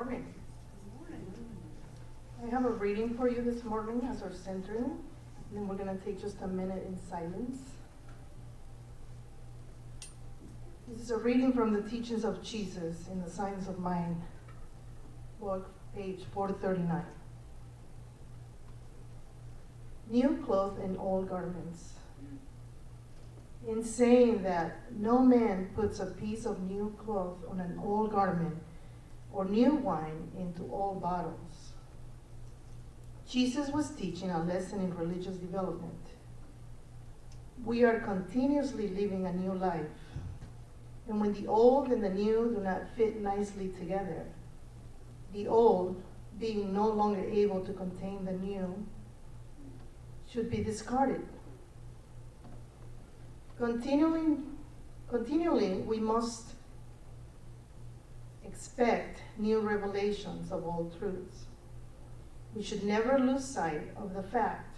morning. I have a reading for you this morning as our centering, and then we're going to take just a minute in silence. This is a reading from the Teachings of Jesus in the Science of Mind book, page 439. New cloth and old garments. In saying that no man puts a piece of new cloth on an old garment or new wine into old bottles. Jesus was teaching a lesson in religious development. We are continuously living a new life, and when the old and the new do not fit nicely together, the old, being no longer able to contain the new, should be discarded. Continually, we must expect new revelations of old truths. We should never lose sight of the fact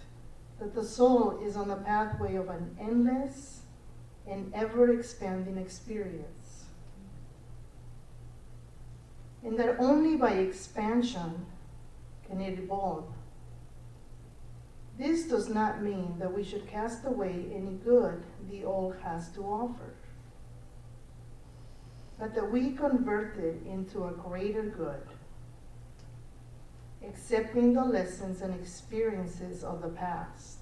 that the soul is on the pathway of an endless and ever-expanding experience, and that only by expansion can it evolve. This does not mean that we should cast away any good the old has to offer, but that we convert it into a greater good, accepting the lessons and experiences of the past,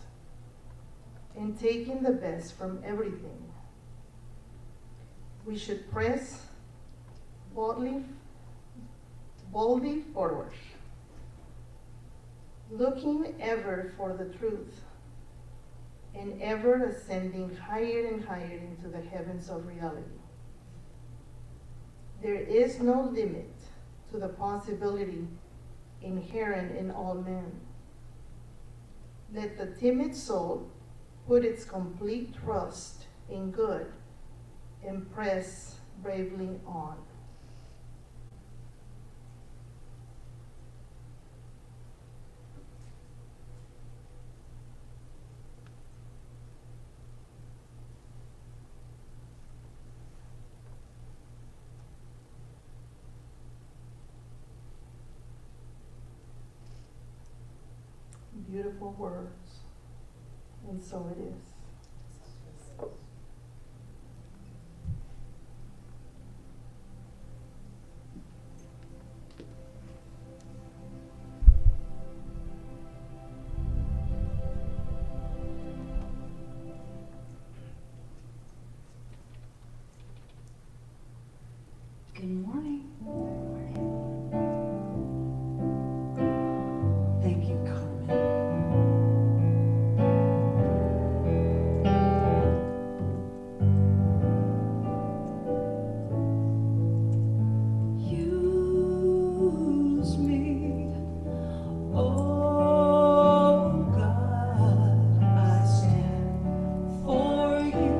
and taking the best from everything. We should press boldly forward, looking ever for the truth, and ever ascending higher and higher into the heavens of reality. There is no limit to the possibility inherent in all men. Let the timid soul put its complete trust in good and press bravely on. Beautiful words, and so it is. Good morning. Thank you, Carmen. Use me, oh God, I stand for you,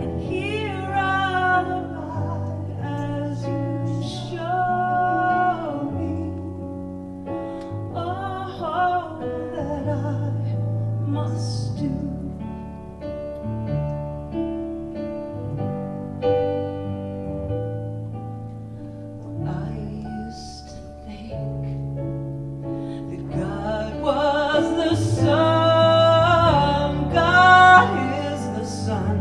and here I'll abide as you show me all that I must do. I used to think that God was the sun, God is the sun,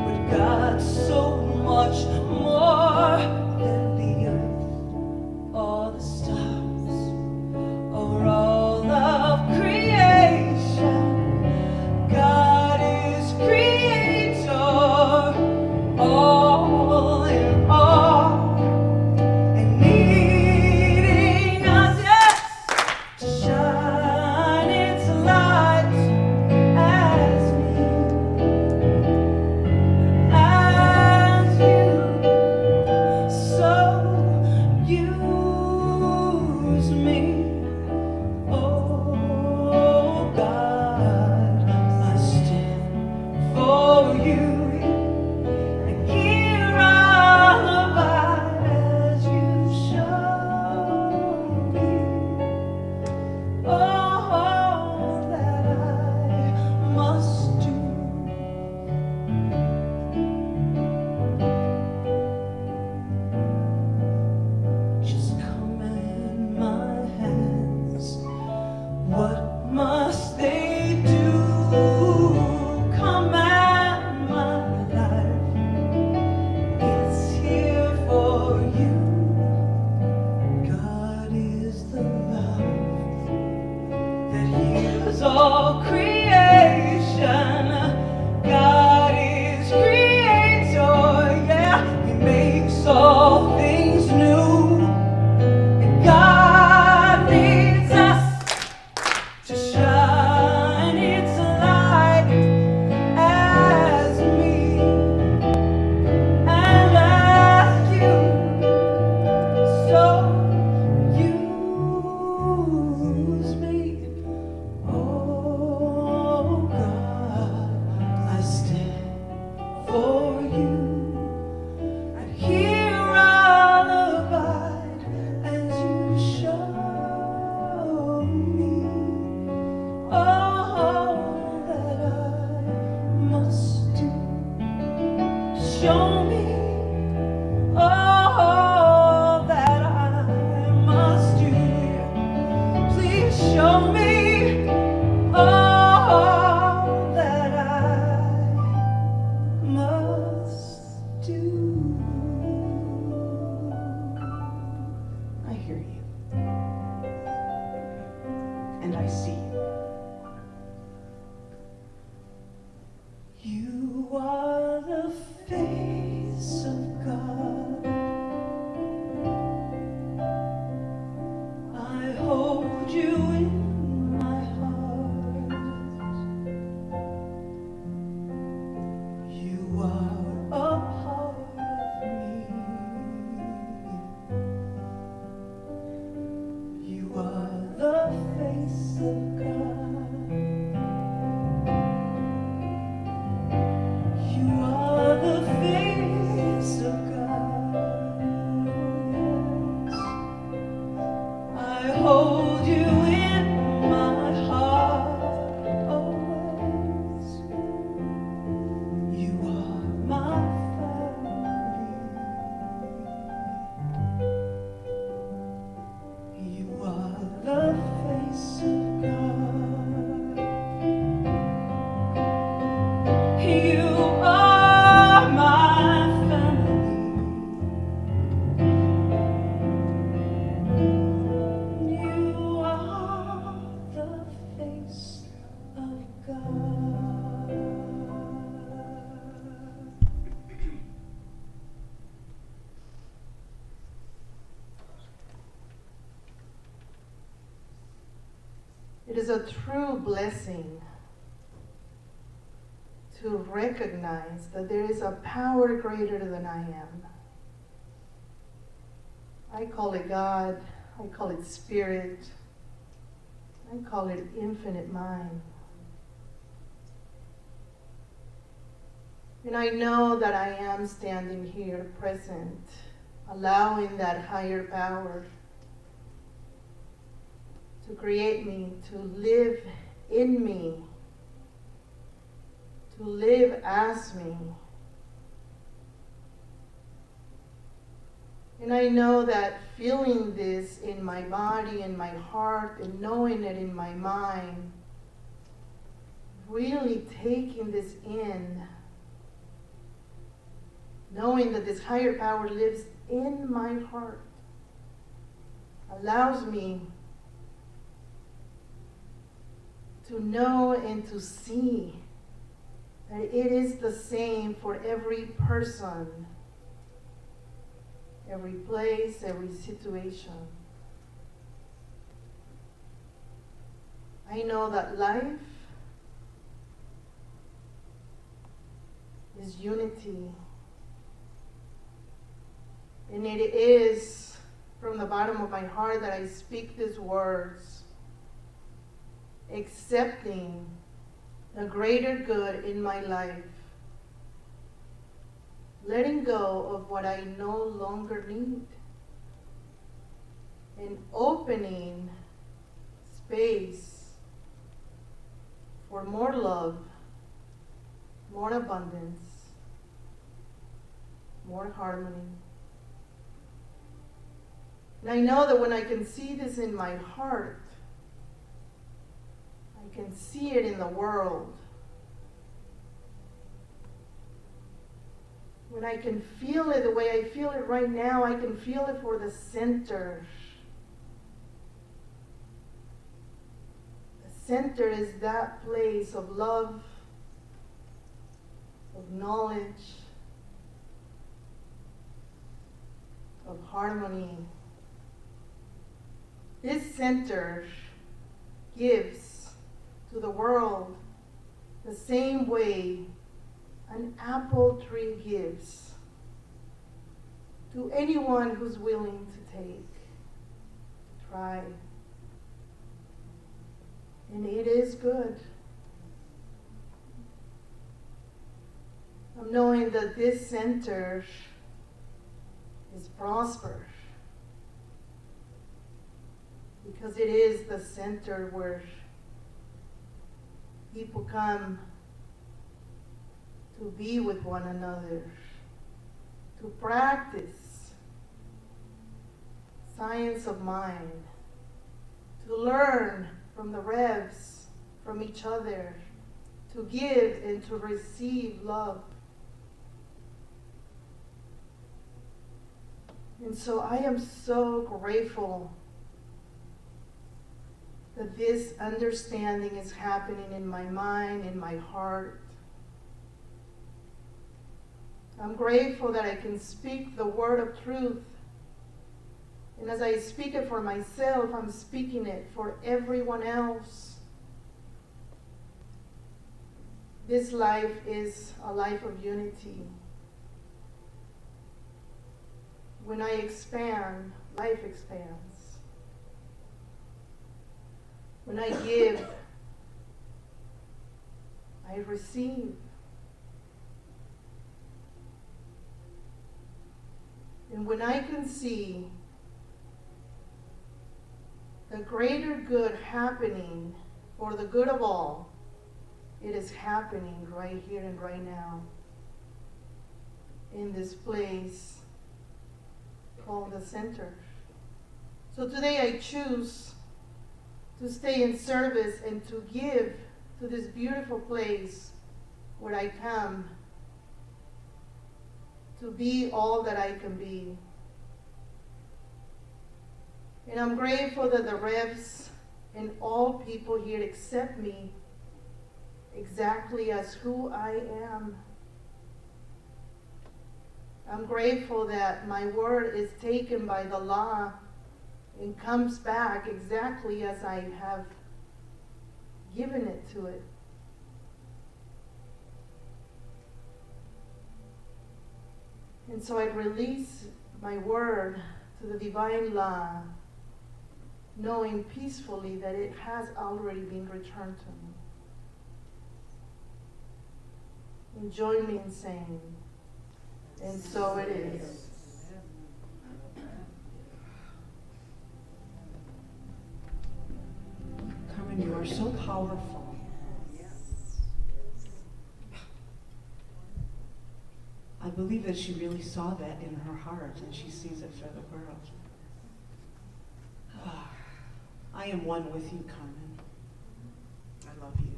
but God's so much more than the earth or the stars or all of creation. must they do? Command my life. It's here for you. God is the love that heals all creation. God is creator, yeah. He makes all things new. And God needs us to shine its light as me and as you. So use me, oh God, I stand for you, and here I'll abide as you show me all that I must do. Show me all that I must do. Please show me all that I must do. I hear you, and I see you. You are the face of God. I hold you in my heart. You are a part of me. You are the face of God. You are the face of God. Yes. I hold you in my heart always. You are my family. You are the face of God. You are my family. You are the face of God. It is a true blessing to recognize that there is a power greater than I am. I call it God, I call it Spirit, I call it Infinite Mind. And I know that I am standing here present, allowing that higher power to create me, to live in me, to live as me. And I know that feeling this in my body and my heart and knowing it in my mind, really taking this in, knowing that this higher power lives in my heart, allows me to know and to see that it is the same for every person, every place, every situation. I know that life is unity. And it is from the bottom of my heart that I speak these words, accepting the greater good in my life, letting go of what I no longer need, and opening space for more love, more abundance, more harmony. And I know that when I can see this in my heart, I see it in the world, when I can feel it the way I feel it right now, I can feel it for the center. The center is that place of love, of knowledge, of harmony. This center gives to the world the same way an apple tree gives to anyone who's willing to take, to try. And it is good. I'm knowing that this center is prosperous because it is the center where people come to be with one another, to practice science of mind, to learn from the Revs, from each other, to give and to receive love. And so I am so grateful that this understanding is happening in my mind, in my heart. I'm grateful that I can speak the word of truth. And as I speak it for myself, I'm speaking it for everyone else. This life is a life of unity. When I expand, life expands. When I give, I receive. And when I can see the greater good happening for the good of all, it is happening right here and right now in this place called the center. So today I choose to stay in service and to give to this beautiful place where I come to be all that I can be. And I'm grateful that the Revs and all people here accept me exactly as who I am. I'm grateful that my word is taken by the law and comes back exactly as I have given it to it. And so I release my word to the divine law, knowing peacefully that it has already been returned to me. And join me in saying, and so it is. Carmen, you are so powerful. I believe that she really saw that in her heart and she sees it for the world. I am one with you, Carmen. I love you.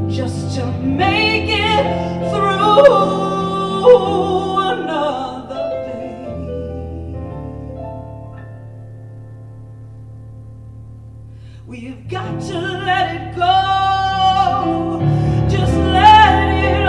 Just to make it through another day. We've got to let it go. Just let it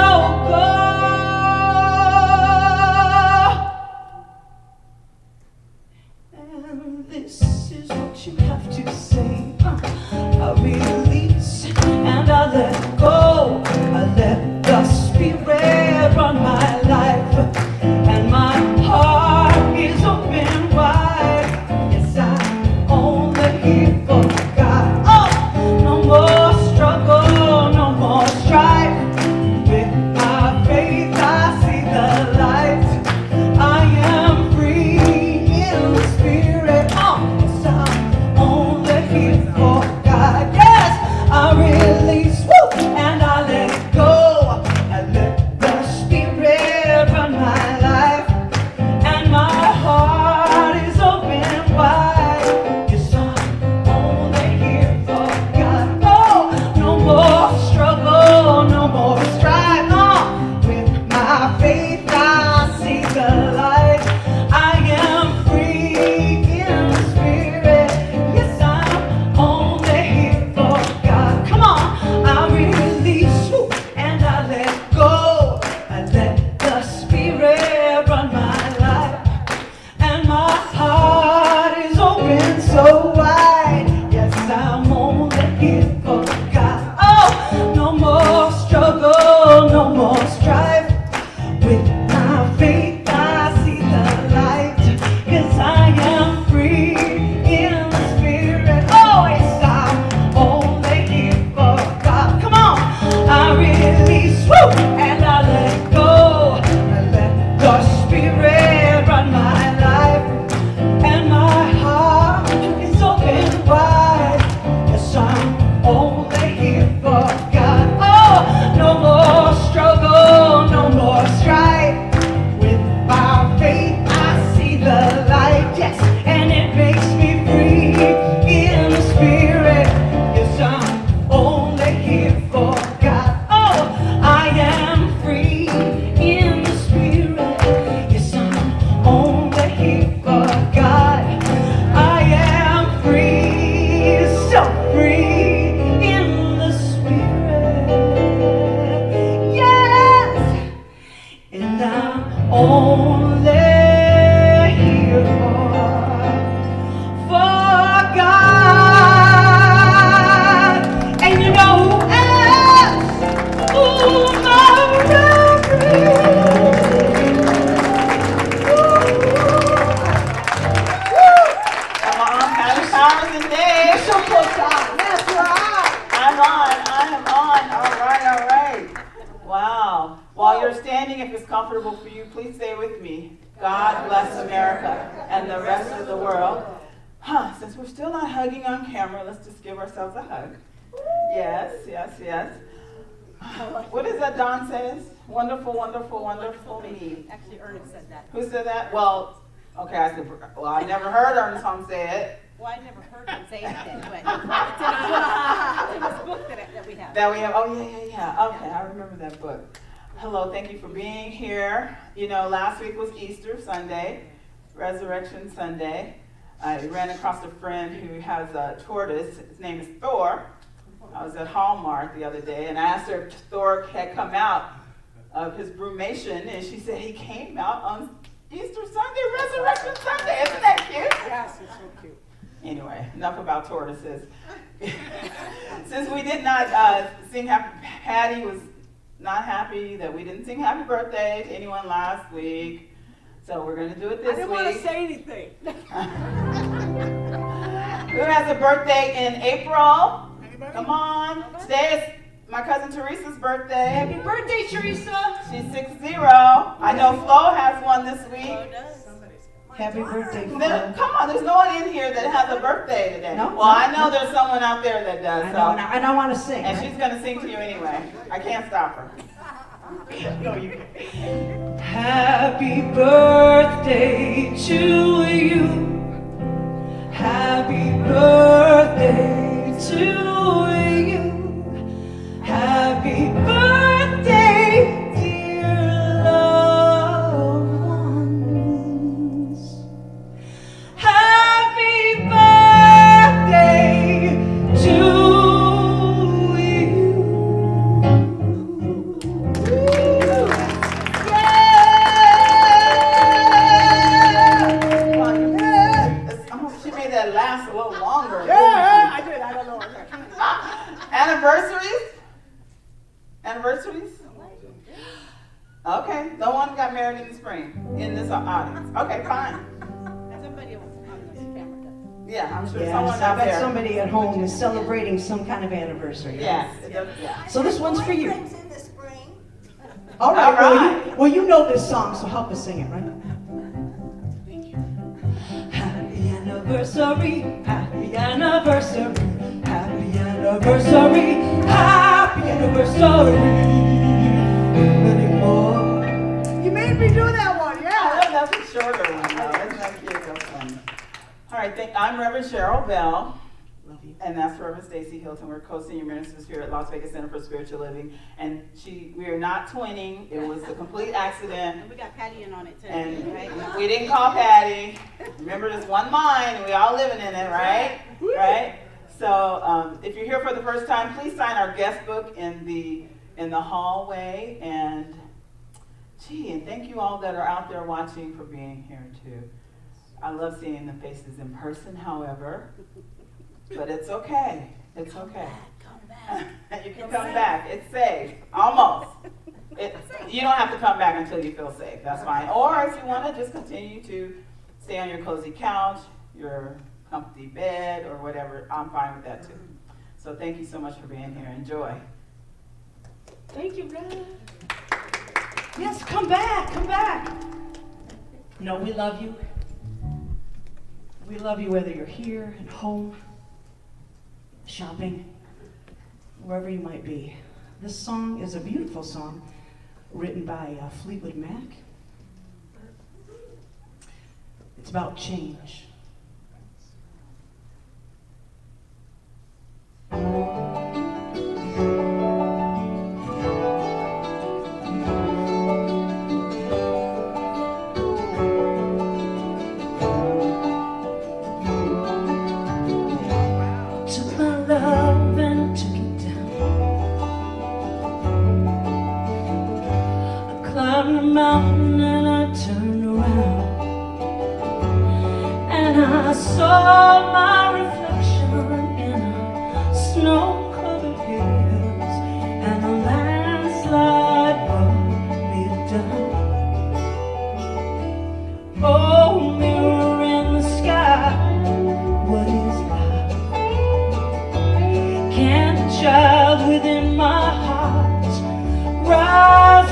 Wow. While you're standing, if it's comfortable for you, please stay with me. God bless America and the rest of the world. Since we're still not hugging on camera, let's just give ourselves a hug. Yes, yes, yes. What is that Don says? Wonderful, wonderful, wonderful me. Actually, Ernest said that. Who said that? Well, okay, I never heard Ernest Holmes say it. Well, I never heard him say anything, but it's in this book that we have. That we have, oh yeah. Okay, I remember that book. Hello, thank you for being here. You know, last week was Easter Sunday, Resurrection Sunday. I ran across a friend who has a tortoise. His name is Thor. I was at Hallmark the other day and I asked her if Thor had come out of his brumation, and she said he came out on Easter Sunday, Resurrection Sunday. Isn't that cute? Yes, it's so cute. Anyway, enough about tortoises. Since we did not sing happy, Patty was not happy that we didn't sing happy birthday to anyone last week. So we're going to do it this week. I didn't want to say anything. Who has a birthday in April? Anybody? Come on. Today is my cousin Teresa's birthday. Happy birthday, Teresa. She's 60. I know Flo has one this week. Flo does. Happy birthday, Flo. Come on, there's no one in here that has a birthday today. No? Well, I know there's someone out there that does. I know, and I want to sing. And right? she's going to sing to you anyway. I can't stop her. No, you can't. Happy birthday to you. Happy birthday to you. Happy birthday, dear loved ones. Happy birthday to you. She made that last a little longer. Yeah, I did. I don't know. Anniversaries? Anniversaries? Okay, no one got married in the spring in this audience. Okay, fine. Somebody on this camera does. Yeah, I'm sure Yes, someone I out bet there. somebody at home is celebrating some kind of anniversary. Yes, it does, yeah. So this one's for you. in the spring. All right. All right. Well, you know this song, so help us sing it, right? Happy anniversary, happy anniversary, happy anniversary, happy anniversary. Many more. You made me do that one, I love that's a shorter one, though. Isn't that cute? That's funny. All right, I'm Reverend Cheryl Bell. Love you. And that's Reverend Stacy Hilton. We're co-senior ministers here at Las Vegas Center for Spiritual Living. And we are not twinning. It was a complete accident. And we got Patty in on it too, And right? we didn't call Patty. Remember, there's one mind, and we all living in it, right? Right? So if you're here for the first time, please sign our guest book in the hallway. And and thank you all that are out there watching for being here too. I love seeing the faces in person, however, but it's okay. It's okay. Come back. You can come back. It's safe. Almost. You don't have to come back until you feel safe. That's fine. Or if you want to just continue to stay on your cozy couch, your comfy bed, or whatever, I'm fine with that too. So thank you so much for being here. Enjoy. Thank you, Brad. Yes, come back, come back. No, we love you. We love you whether you're here, at home, shopping, wherever you might be. This song is a beautiful song written by Fleetwood Mac. It's about change. Took my love and took it down. I climbed the mountain and I turned around, and I saw my reflection in a snow-covered hills, and a landslide brought me down. Oh, mirror in the sky, what is love? Can the child within my heart rise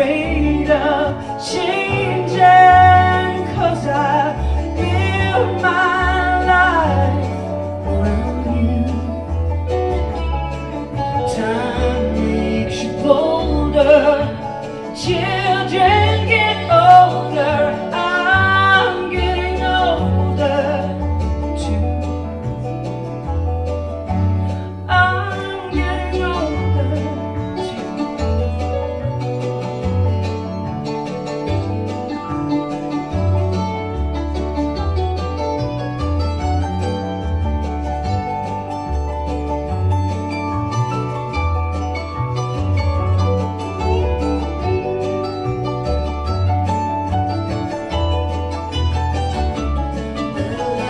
afraid of changing, 'cause I build my life around you. Time makes you bolder, children get older, I'm getting older too. I'm getting older too.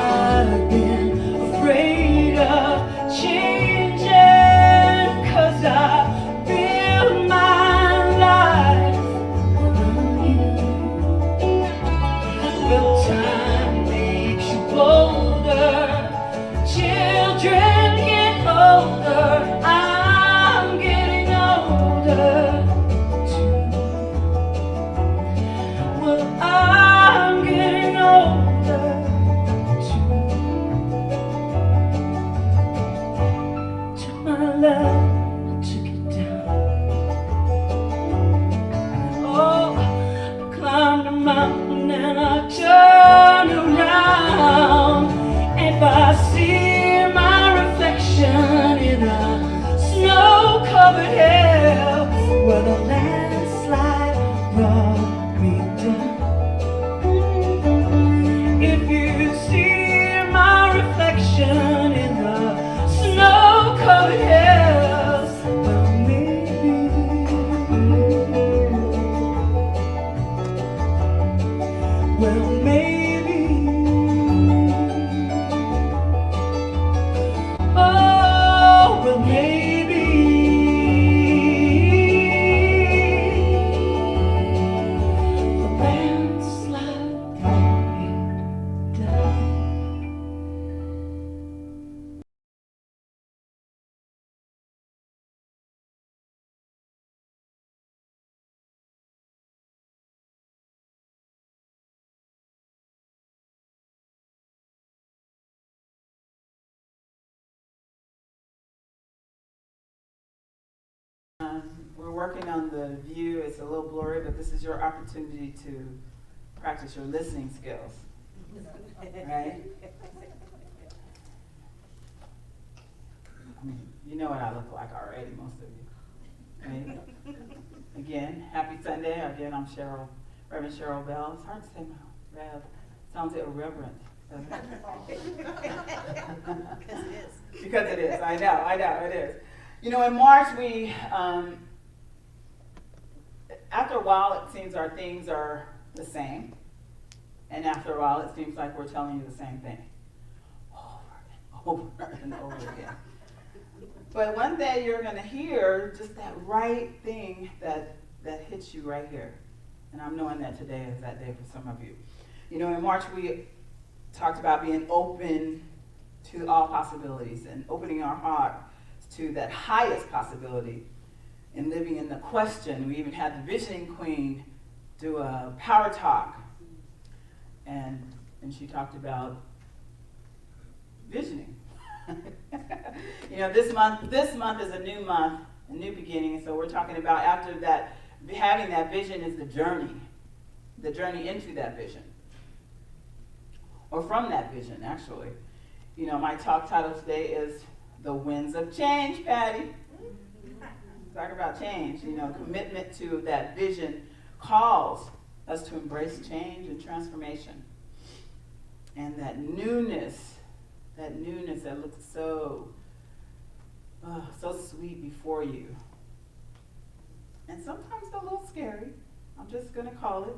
I've been afraid of changing, 'cause I build my life around you. Well, time makes you bolder, children get older, I'm getting older too. Well, I'm getting older too. Took my love, I took it down. Oh, I climbed a mountain and I turned around. If I see my reflection in a snow-covered hill, where the landslide brought me down. If you see my reflection in the snow-covered hills, well, maybe, well, maybe, oh, well, maybe, the landslide brought me down. We're working on the view. It's a little blurry, but this is your opportunity to practice your listening skills. Right? I mean, you know what I look like already, most of you. Right? Again, happy Sunday. Again, I'm Cheryl, Reverend Cheryl Bell. It's hard to say my Rev. Sounds irreverent, doesn't it? Because it is. Because it is. I know, it is. You know, in March, after a while, it seems our things are the same. And after a while, it seems like we're telling you the same thing over and over again. But one day, you're going to hear just that right thing that hits you right here. And I'm knowing that today is that day for some of you. You know, in March, we talked about being open to all possibilities and opening our heart to that highest possibility and living in the question. We even had the visioning queen do a power talk, and she talked about visioning. You know, this month is a new month, a new beginning, and so we're talking about after that, having that vision is the journey into that vision, or from that vision, actually. You know, my talk title today is The Winds of Change, Patty. Talk about change. You know, commitment to that vision calls us to embrace change and transformation. And that newness that looks so sweet before you. And sometimes a little scary. I'm just going to call it.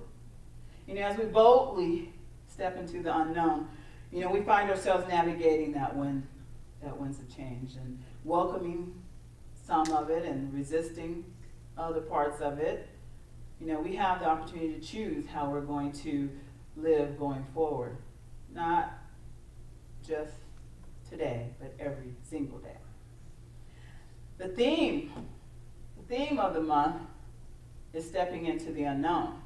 You know, as we boldly step into the unknown, you know, we find ourselves navigating that winds of change and welcoming some of it and resisting other parts of it. You know, we have the opportunity to choose how we're going to live going forward. Not just today, but every single day. The theme of the month is stepping into the unknown.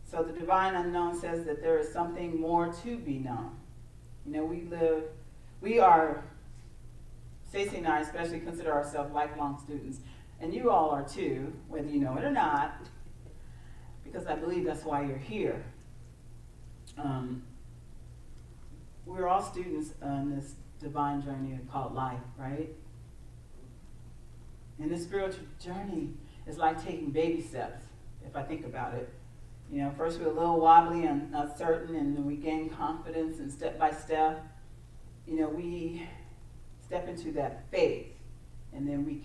So the divine unknown says that there is something more to be known. You know, Stacey and I especially consider ourselves lifelong students, and you all are too, whether you know it or not, because I believe that's why you're here. We're all students on this divine journey called life, right? And this spiritual journey is like taking baby steps, if I think about it. You know, first we're a little wobbly and uncertain, and then we gain confidence, and step by step, you know, we step into that faith, and then we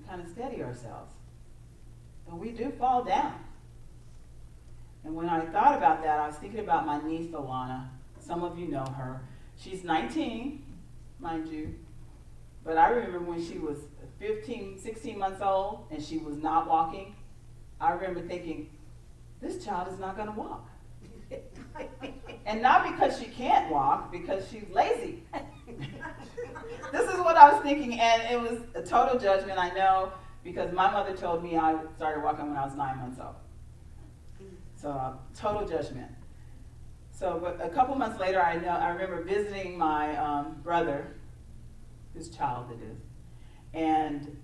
kind of steady ourselves. But we do fall down. And when I thought about that, I was thinking about my niece, Alana. Some of you know her. She's 19, mind you. But I remember when she was 15, 16 months old, and she was not walking. I remember thinking, this child is not going to walk. And not because she can't walk, because she's lazy. This is what I was thinking, and it was a total judgment, I know, because my mother told me I started walking when I was 9 months old. So total judgment. So, but a couple months later, I remember visiting my brother, whose child it is, and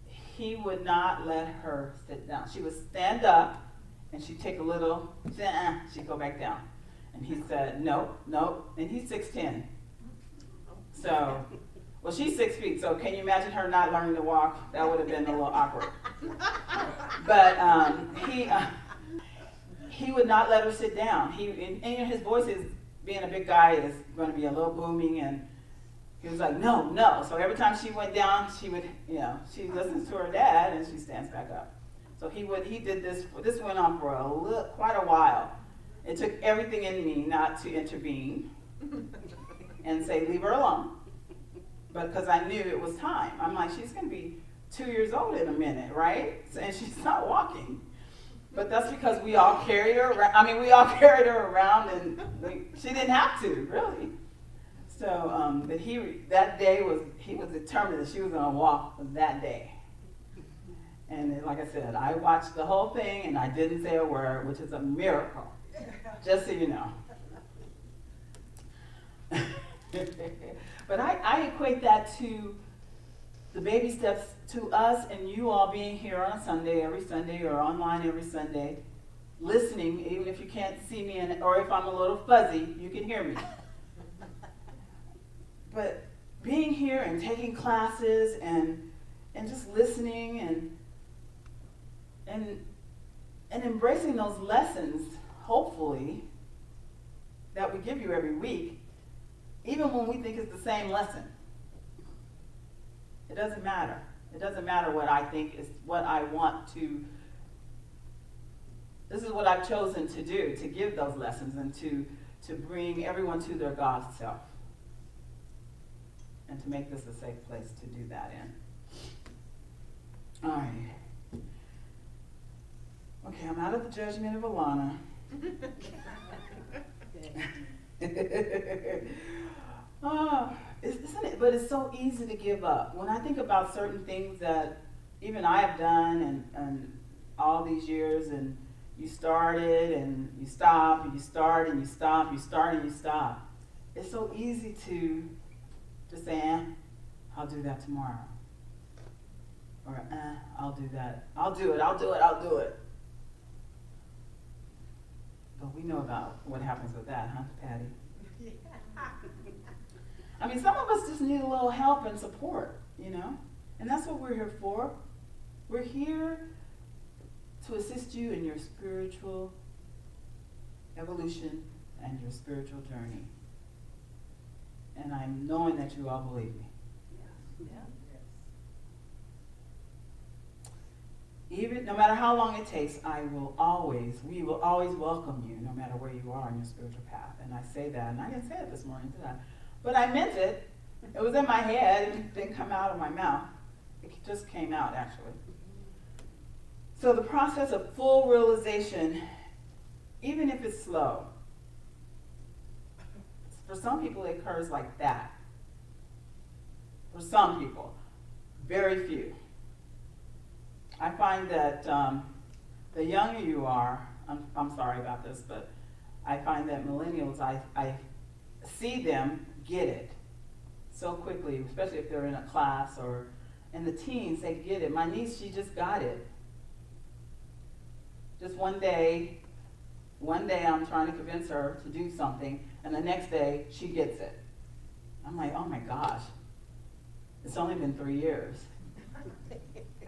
he would not let her sit down. She would stand up, and she'd take a little, she'd go back down. And he said, nope, nope, and he's 6'10". So, well, she's 6 feet, so can you imagine her not learning to walk? That would have been a little awkward. But he would not let her sit down. And his voice is, being a big guy, is going to be a little booming, and he was like, no, no. So every time she went down, she would, you know, she listens to her dad, and she stands back up. So he did this went on for quite a while. It took everything in me not to intervene and say, leave her alone. But because I knew it was time. I'm like, she's going to be 2 years old in a minute, right? And she's not walking. But that's because we all carried her around. I mean, we all carried her around, and she didn't have to, really. So, but that day he was determined that she was going to walk that day. And like I said, I watched the whole thing, and I didn't say a word, which is a miracle, just so you know. But I equate that to the baby steps to us and you all being here on a Sunday, every Sunday, or online every Sunday, listening, even if you can't see me, or if I'm a little fuzzy, you can hear me. But being here and taking classes and just listening and embracing those lessons, hopefully, that we give you every week, even when we think it's the same lesson. It doesn't matter. It doesn't matter what I think is what I want to. This is what I've chosen to do, to give those lessons and to bring everyone to their God self. And to make this a safe place to do that in. All right. Okay, I'm out of the judgment of Alana. Isn't it? But it's so easy to give up. When I think about certain things that even I have done and all these years, and you started and you stop, and you start and you stop, you start and you stop. It's so easy to just say, I'll do that tomorrow. Or, I'll do that. I'll do it. But we know about what happens with that, huh, Patty? I mean, some of us just need a little help and support, you know? And that's what we're here for. We're here to assist you in your spiritual evolution and your spiritual journey. And I'm knowing that you all believe me. Even no matter how long it takes, we will always welcome you, no matter where you are on your spiritual path. And I say that, and I didn't say it this morning, did I? But I meant it. It was in my head. It didn't come out of my mouth. It just came out, actually. So the process of full realization, even if it's slow, for some people it occurs like that. For some people, very few. I find that the younger you are, I'm sorry about this, but I find that millennials, I see them get it so quickly, especially if they're in a class or in the teens, they get it. My niece, she just got it. Just one day I'm trying to convince her to do something, and the next day she gets it. I'm like, oh my gosh, it's only been 3 years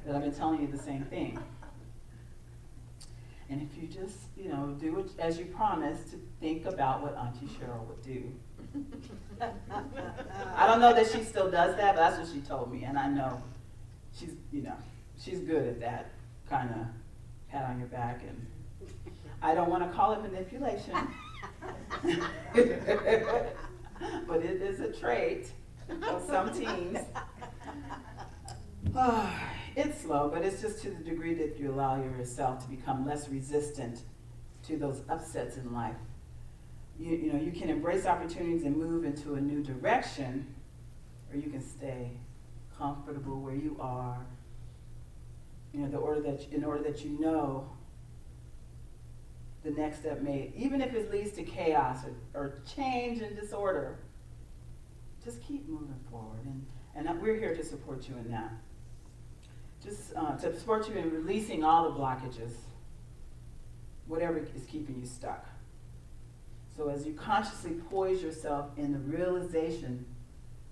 that I've been telling you the same thing. And if you just, do it as you promised, to think about what Auntie Cheryl would do. I don't know that she still does that, but that's what she told me, and I know she's good at that kind of pat on your back, and I don't want to call it manipulation, but it is a trait of some teens. It's slow, but it's just to the degree that you allow yourself to become less resistant to those upsets in life. You can embrace opportunities and move into a new direction, or you can stay comfortable where you are. In order that you know the next step may, even if it leads to chaos or change and disorder, just keep moving forward. And we're here to support you in that. Just to support you in releasing all the blockages, whatever is keeping you stuck. So as you consciously poise yourself in the realization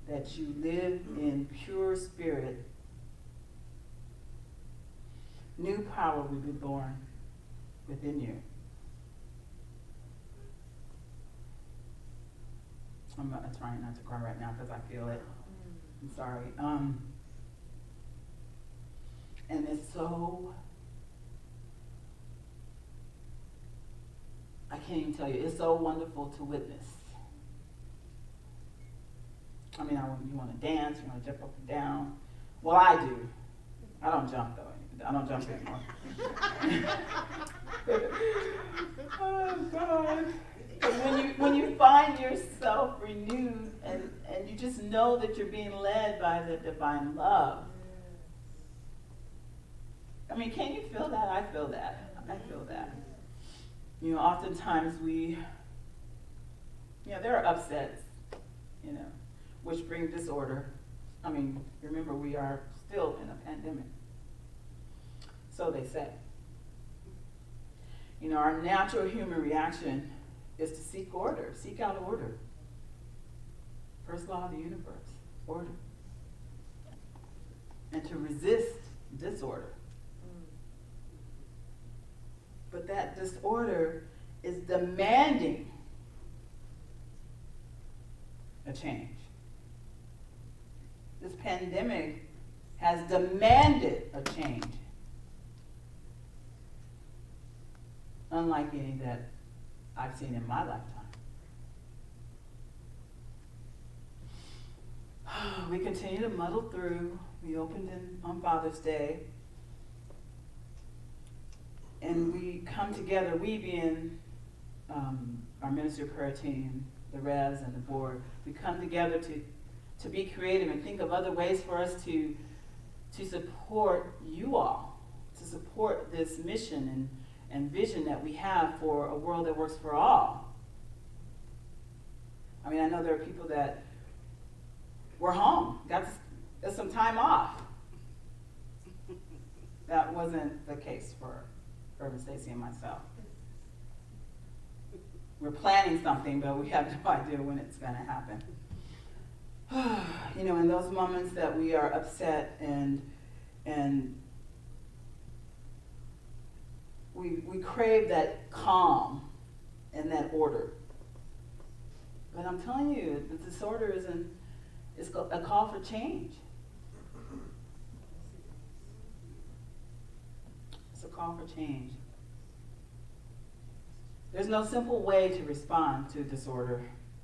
that you live in pure spirit, new power will be born within you. I'm trying not to cry right now because I feel it. I'm sorry. And it's so, I can't even tell you, it's so wonderful to witness. I mean, you want to dance, you want to jump up and down. Well, I do. I don't jump though. I don't jump anymore. Oh God. When you find yourself renewed and you just know that you're being led by the divine love. I mean, can you feel that? I feel that. I feel that. Oftentimes there are upsets, which bring disorder. I mean, remember, we are still in a pandemic. So they say. Our natural human reaction is to seek order, seek out order. First law of the universe, order. And to resist disorder. But that disorder is demanding a change. This pandemic has demanded a change, unlike any that I've seen in my lifetime. We continue to muddle through. We opened on Father's Day. And we come together, we being our ministry prayer team, the Revs and the board, we come together to be creative and think of other ways for us to support you all, to support this mission and vision that we have for a world that works for all. I mean, I know there are people that were home, got some time off. That wasn't the case for Urban Stacy and myself. We're planning something, but we have no idea when it's going to happen. In those moments that we are upset and we crave that calm and that order. But I'm telling you, the disorder is a call for change. It's a call for change. There's no simple way to respond to disorder,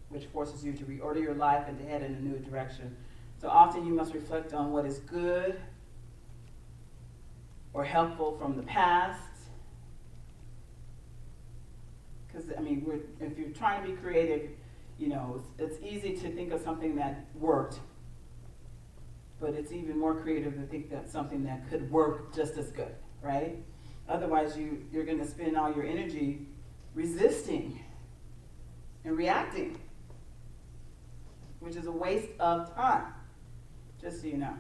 which forces you to reorder your life and to head in a new direction. So often you must reflect on what is good or helpful from the past. Because, I mean, if you're trying to be creative, it's easy to think of something that worked but it's even more creative to think that something that could work just as good, right? Otherwise, you're going to spend all your energy resisting and reacting, which is a waste of time, just so you know.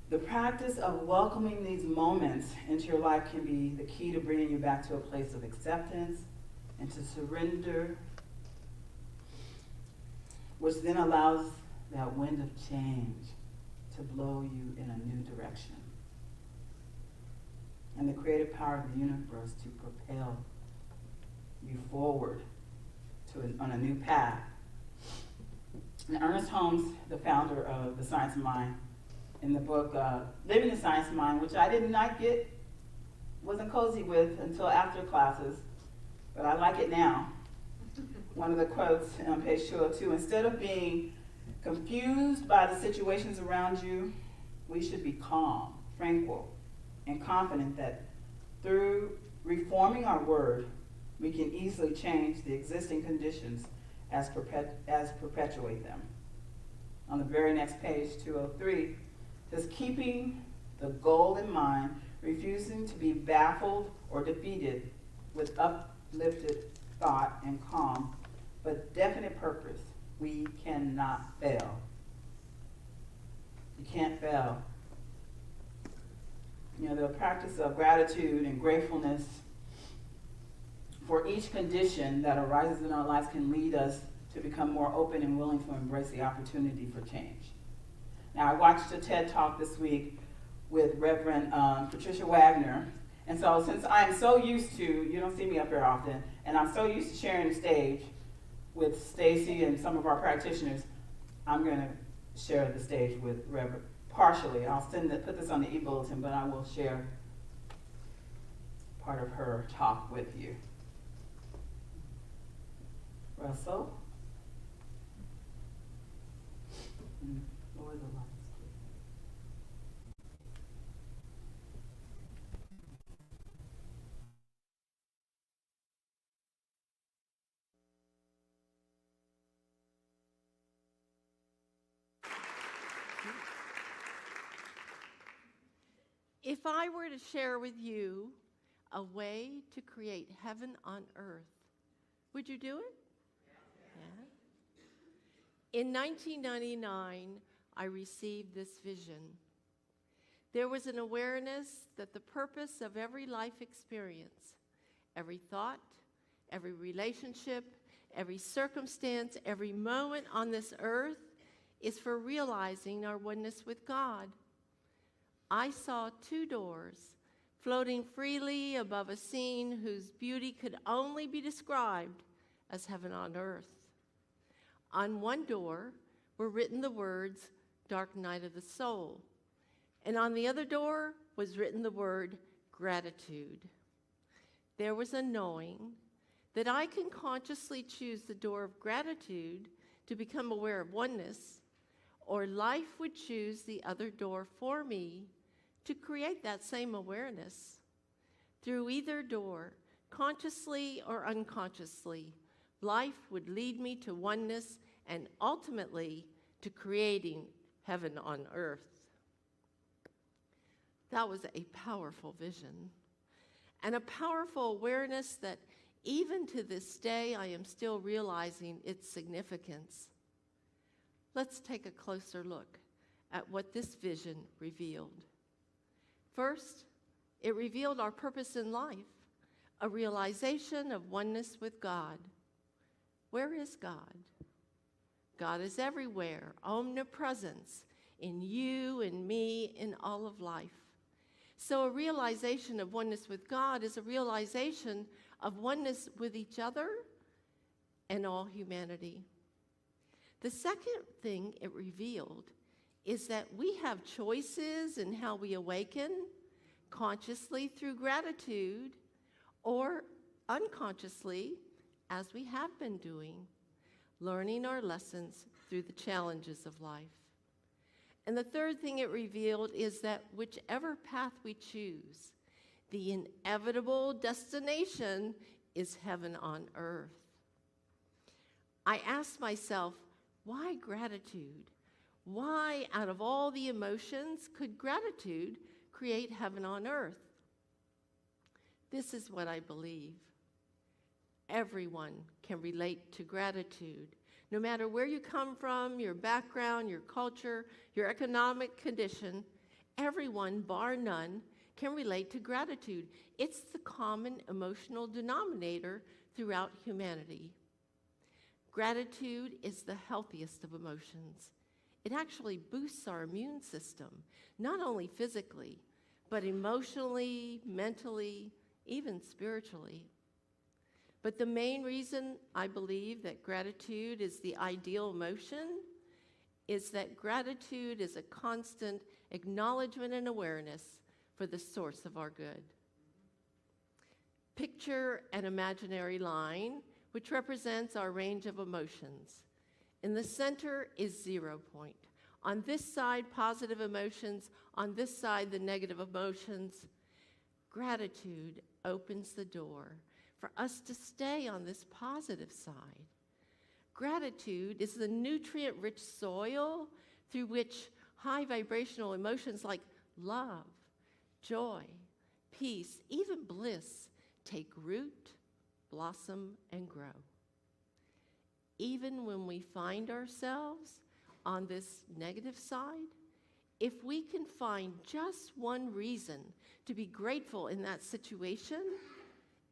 The practice of welcoming these moments into your life can be the key to bringing you back to a place of acceptance and to surrender, which then allows that wind of change to blow you in a new direction. And the creative power of the universe to propel you forward on a new path. And Ernest Holmes, the founder of the Science of Mind, in the book Living the Science of Mind, which I did not wasn't cozy with until after classes, but I like it now. One of the quotes on page 202, instead of being confused by the situations around you, we should be calm, tranquil, and confident that through reforming our word, we can easily change the existing conditions as perpetuate them. On the very next page, 203, says keeping the goal in mind, refusing to be baffled or defeated with uplifted thought and calm, but definite purpose, we cannot fail. You can't fail. You know, the practice of gratitude and gratefulness for each condition that arises in our lives can lead us to become more open and willing to embrace the opportunity for change. Now, I watched a TED Talk this week with Reverend Patricia Wagner, and so since I'm so used to, you don't see me up here often, and I'm so used to sharing the stage with Stacy and some of our practitioners, I'm going to share the stage with Reverend partially. I'll put this on the e-bulletin, but I will share part of her talk with you. Russell? Lower the lights, please. If I were to share with you a way to create heaven on earth, would you do it? Yeah. In 1999, I received this vision. There was an awareness that the purpose of every life experience, every thought, every relationship, every circumstance, every moment on this earth is for realizing our oneness with God. I saw two doors floating freely above a scene whose beauty could only be described as heaven on earth. On one door were written the words, "Dark Night of the Soul," and on the other door was written the word, "Gratitude." There was a knowing that I can consciously choose the door of gratitude to become aware of oneness, or life would choose the other door for me to create that same awareness. Through either door, consciously or unconsciously, life would lead me to oneness and ultimately to creating heaven on earth. That was a powerful vision and a powerful awareness that even to this day, I am still realizing its significance. Let's take a closer look at what this vision revealed. First, it revealed our purpose in life, a realization of oneness with God. Where is God? God is everywhere, omnipresence in you and me, in all of life. So a realization of oneness with God is a realization of oneness with each other and all humanity. The second thing it revealed is that we have choices in how we awaken, consciously through gratitude or unconsciously, as we have been doing, learning our lessons through the challenges of life. And the third thing it revealed is that whichever path we choose, the inevitable destination is heaven on earth. I asked myself, why gratitude? Why, out of all the emotions, could gratitude create heaven on earth? This is what I believe. Everyone can relate to gratitude. No matter where you come from, your background, your culture, your economic condition, everyone, bar none, can relate to gratitude. It's the common emotional denominator throughout humanity. Gratitude is the healthiest of emotions. It actually boosts our immune system, not only physically, but emotionally, mentally, even spiritually. But the main reason I believe that gratitude is the ideal emotion is that gratitude is a constant acknowledgement and awareness for the source of our good. Picture an imaginary line which represents our range of emotions. In the center is 0 point. On this side, positive emotions. On this side, the negative emotions. Gratitude opens the door for us to stay on this positive side. Gratitude is the nutrient-rich soil through which high vibrational emotions like love, joy, peace, even bliss take root, blossom, and grow. Even when we find ourselves on this negative side, if we can find just one reason to be grateful in that situation,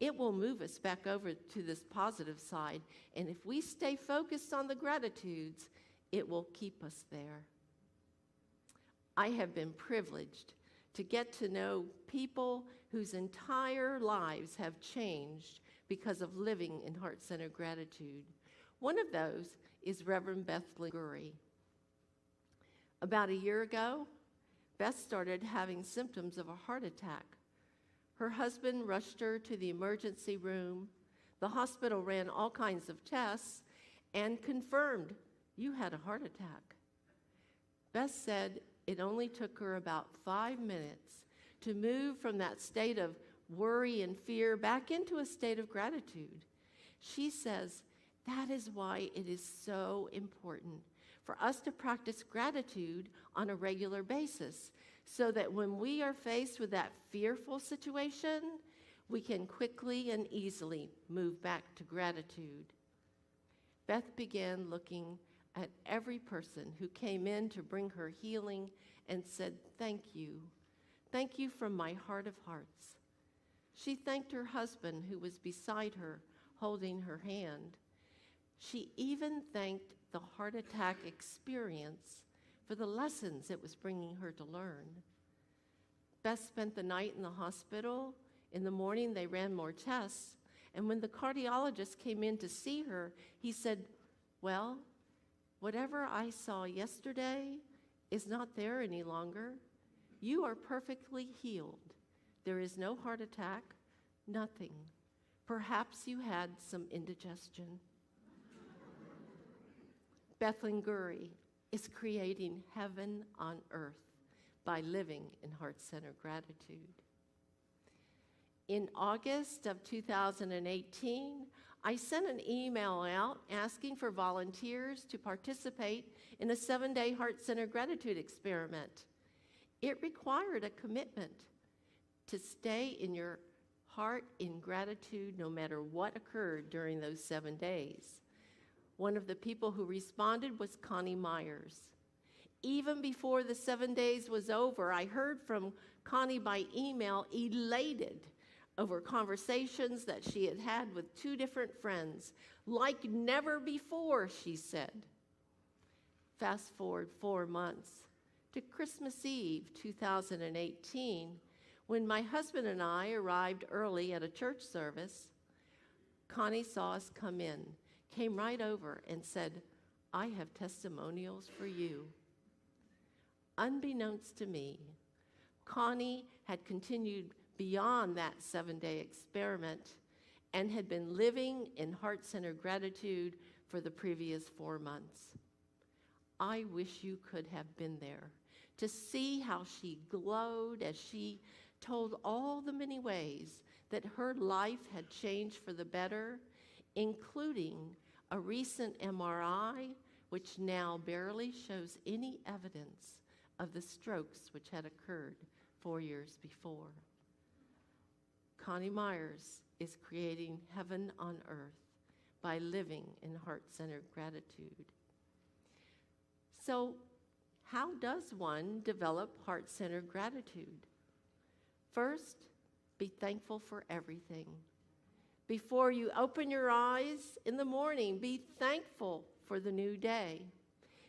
it will move us back over to this positive side. And if we stay focused on the gratitudes, it will keep us there. I have been privileged to get to know people whose entire lives have changed because of living in heart-centered gratitude. One of those is Reverend Beth Gurry. About a year ago, Beth started having symptoms of a heart attack. Her husband rushed her to the emergency room. The hospital ran all kinds of tests and confirmed, "You had a heart attack." Beth said it only took her about 5 minutes to move from that state of worry and fear back into a state of gratitude. She says that is why it is so important for us to practice gratitude on a regular basis, so that when we are faced with that fearful situation, we can quickly and easily move back to gratitude. Beth began looking at every person who came in to bring her healing and said, "Thank you. Thank you from my heart of hearts." She thanked her husband who was beside her, holding her hand. She even thanked the heart attack experience for the lessons it was bringing her to learn. Beth spent the night in the hospital. In the morning, they ran more tests. And when the cardiologist came in to see her, he said, "Well, whatever I saw yesterday is not there any longer. You are perfectly healed. There is no heart attack, nothing. Perhaps you had some indigestion." Bethlen Gurry is creating heaven on earth by living in heart-centered gratitude. In August of 2018, I sent an email out asking for volunteers to participate in a 7-day heart-centered gratitude experiment. It required a commitment to stay in your heart in gratitude no matter what occurred during those 7 days. One of the people who responded was Connie Myers. Even before the 7 days was over, I heard from Connie by email, elated over conversations that she had had with 2 different friends, like never before, she said. Fast forward 4 months to Christmas Eve 2018, when my husband and I arrived early at a church service. Connie saw us come in, came right over and said, "I have testimonials for you." Unbeknownst to me, Connie had continued beyond that 7-day experiment and had been living in heart-centered gratitude for the previous 4 months. I wish you could have been there to see how she glowed as she told all the many ways that her life had changed for the better, including a recent MRI which now barely shows any evidence of the strokes which had occurred 4 years before. Connie Myers is creating heaven on earth by living in heart-centered gratitude. So, how does one develop heart-centered gratitude? First, be thankful for everything. Before you open your eyes in the morning, be thankful for the new day.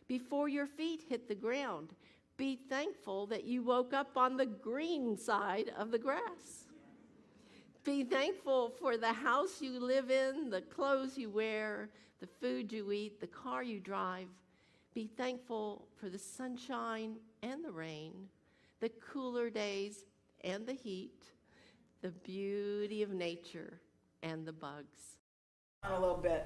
Before your feet hit the ground, be thankful that you woke up on the green side of the grass. Be thankful for the house you live in, the clothes you wear, the food you eat, the car you drive. Be thankful for the sunshine and the rain, the cooler days and the heat, the beauty of nature and the bugs. A little bit.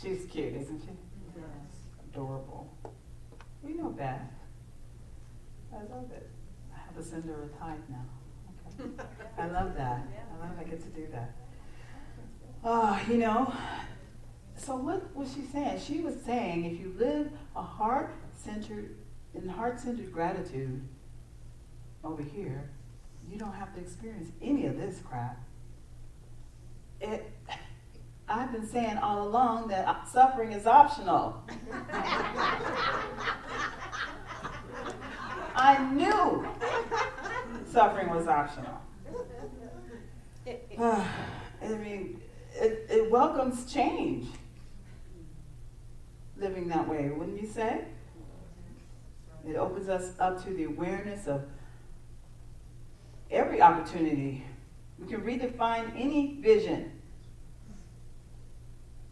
She's cute, isn't she? Yes. Adorable. We know that. I love it. I have to send her a tithe now. Okay. I love that. I love I get to do that. Oh, you know, so what was she saying? She was saying if you live a heart-centered gratitude over here, you don't have to experience any of this crap. I've been saying all along that suffering is optional. I knew suffering was optional. I mean, it welcomes change, living that way, wouldn't you say? It opens us up to the awareness of every opportunity. We can redefine any vision.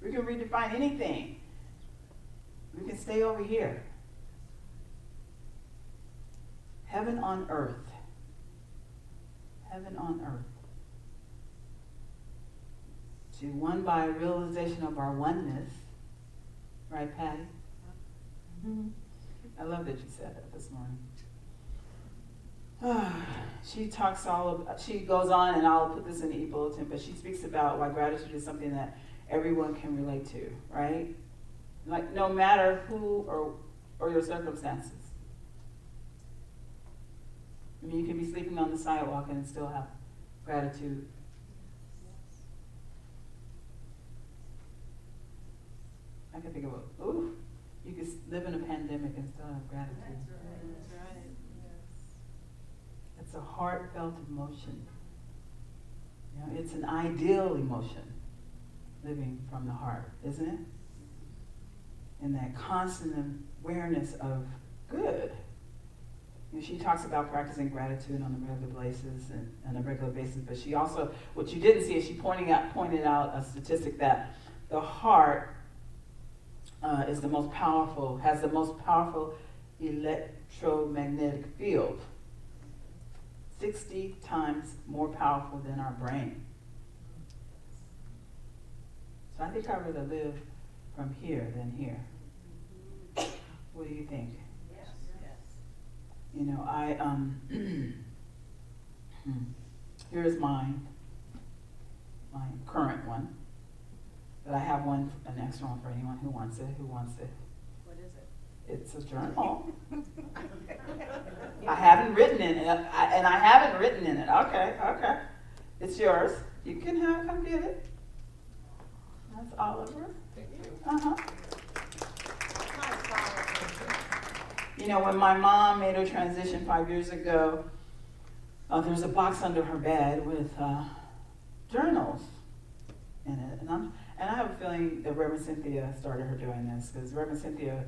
We can redefine anything. We can stay over here. Heaven on earth. Heaven on earth. To one by realization of our oneness. Right, Patty? Mm-hmm. I love that you said that this morning. She goes on, and I'll put this in the e-bulletin, but she speaks about why gratitude is something that everyone can relate to, right? Like, no matter who or your circumstances. I mean, you can be sleeping on the sidewalk and still have gratitude. I can think of you could live in a pandemic and still have gratitude. That's right. It's a heartfelt emotion. You know, it's an ideal emotion, living from the heart, isn't it? And that constant awareness of good. You know, she talks about practicing gratitude on a regular basis, but she also, what you didn't see is she pointed out a statistic that the heart has the most powerful electromagnetic field, 60 times more powerful than our brain. So I think I'd rather live from here than here. What do you think? Yes. You know, here's my current one. But I have an extra one for anyone who wants it. What is it? It's a journal. I haven't written in it, and I haven't written in it. Okay. It's yours. You can come get it. That's Oliver. Uh-huh. You know, when my mom made her transition 5 years ago, there was a box under her bed with journals in it, and I have a feeling that Reverend Cynthia started her doing this, because Reverend Cynthia,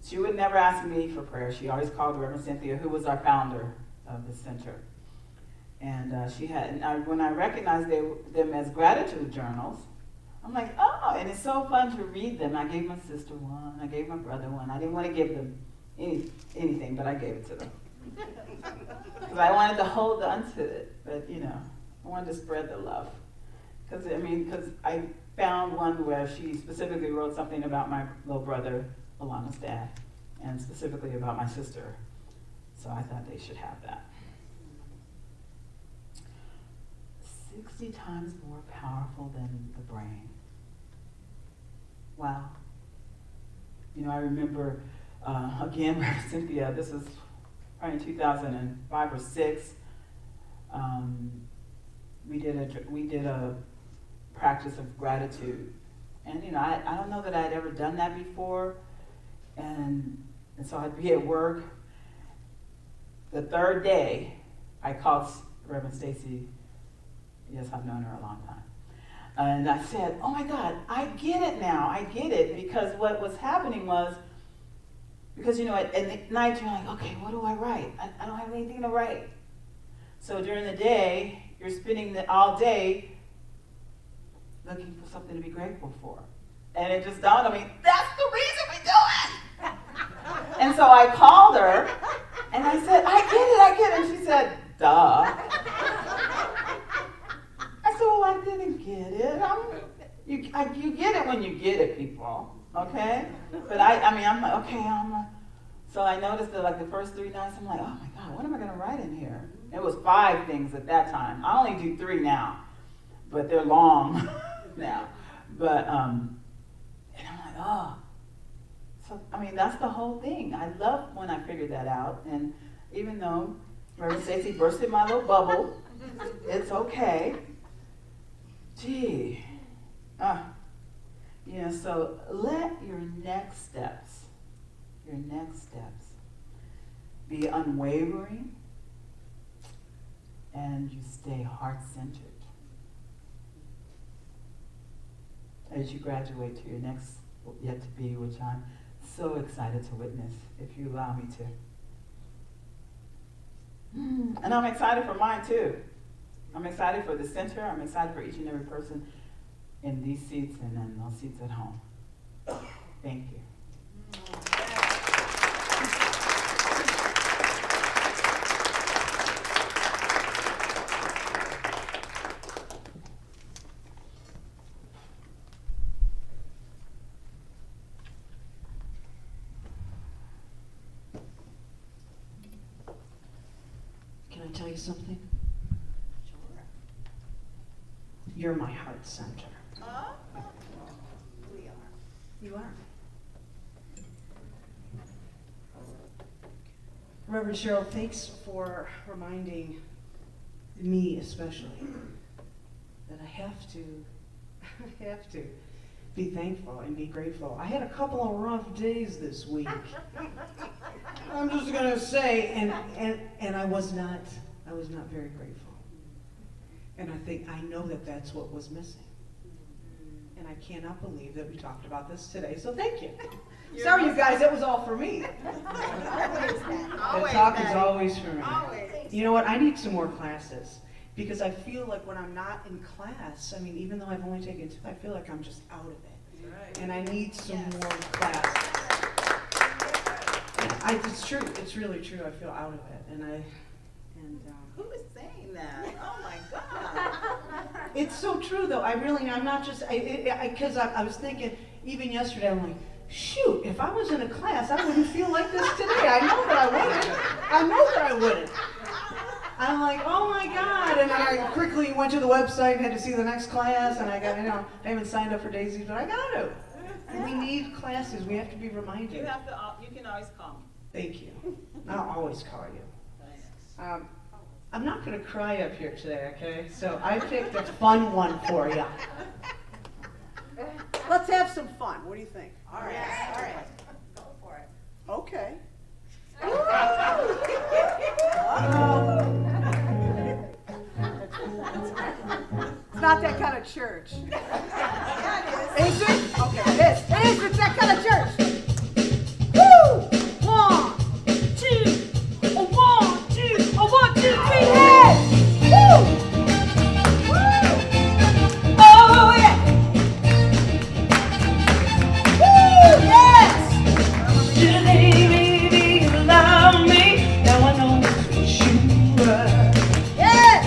she would never ask me for prayer. She always called Reverend Cynthia, who was our founder of the center. And when I recognized them as gratitude journals, I'm like, oh, and it's so fun to read them. I gave my sister one, I gave my brother one. I didn't want to give them anything, but I gave it to them. Because I wanted to hold on to it, but I wanted to spread the love. Because I found one where she specifically wrote something about my little brother, Alana's dad, and specifically about my sister. So I thought they should have that. 60 times more powerful than the brain. Wow. You know, I remember, again, Reverend Cynthia, this was probably in 2005 or 6. We did a practice of gratitude. And, you know, I don't know that I'd ever done that before. And so I'd be at work. The third day, I called Reverend Stacy. Yes, I've known her a long time. And I said, oh my God, I get it now. I get it. Because what was happening was, because, you know, at night you're like, okay, what do I write? I don't have anything to write. So during the day, you're spending all day looking for something to be grateful for. And it just dawned on me, that's the reason we do it. And so I called her, and I said, I get it. And she said, duh. I said, well, I didn't get it. You get it when you get it, people, okay? But I'm like, okay, so I noticed that like the first 3 nights, I'm like, oh my God, what am I gonna write in here? It was 5 things at that time. I only do 3 now, but they're long now. But, and I'm like, oh. So, that's the whole thing. I love when I figured that out. And even though Reverend Stacy bursted my little bubble, it's okay. Gee. So let your next steps be unwavering, and you stay heart-centered as you graduate to your next yet to be, which I'm so excited to witness, if you allow me to. And I'm excited for mine too. I'm excited for the center. I'm excited for each and every person in these seats and in those seats at home. Thank you. Can I tell you something? Sure. You're my heart center. We are. You are. Reverend Cheryl, thanks for reminding me especially that I have to be thankful and be grateful. I had a couple of rough days this week. I'm just gonna say, and I was not very grateful. And I know that that's what was missing. And I cannot believe that we talked about this today, so thank you. Sorry, you guys, it was all for me. The talk is always for me. Always. You know what, I need some more classes, because I feel like when I'm not in class, even though I've only taken 2, I feel like I'm just out of it. And I need some more classes. It's true, it's really true, I feel out of it, Who is saying that? Oh my God. it's so true though, I'm not just, because I was thinking, even yesterday, I'm like, shoot, if I was in a class, I wouldn't feel like this today. I know that I wouldn't. I'm like, oh my God, and then I quickly went to the website and had to see the next class, and I haven't signed up for Daisies, but I got to. And we need classes, we have to be reminded. You can always call me. Thank you. I'll always call you. I'm not going to cry up here today, okay? So I picked a fun one for you. Let's have some fun. What do you think? All right. Go for it. Okay. It's not that kind of church. Yeah, it is. Is it? Okay, it is. It is. It's that kind of church. Woo! 1, 2, a 1, 2, a 1, 2, 3, hey! Woo! Woo! Oh yeah! Woo! Yes! Today, baby, you love me. Now I know for sure. Yes!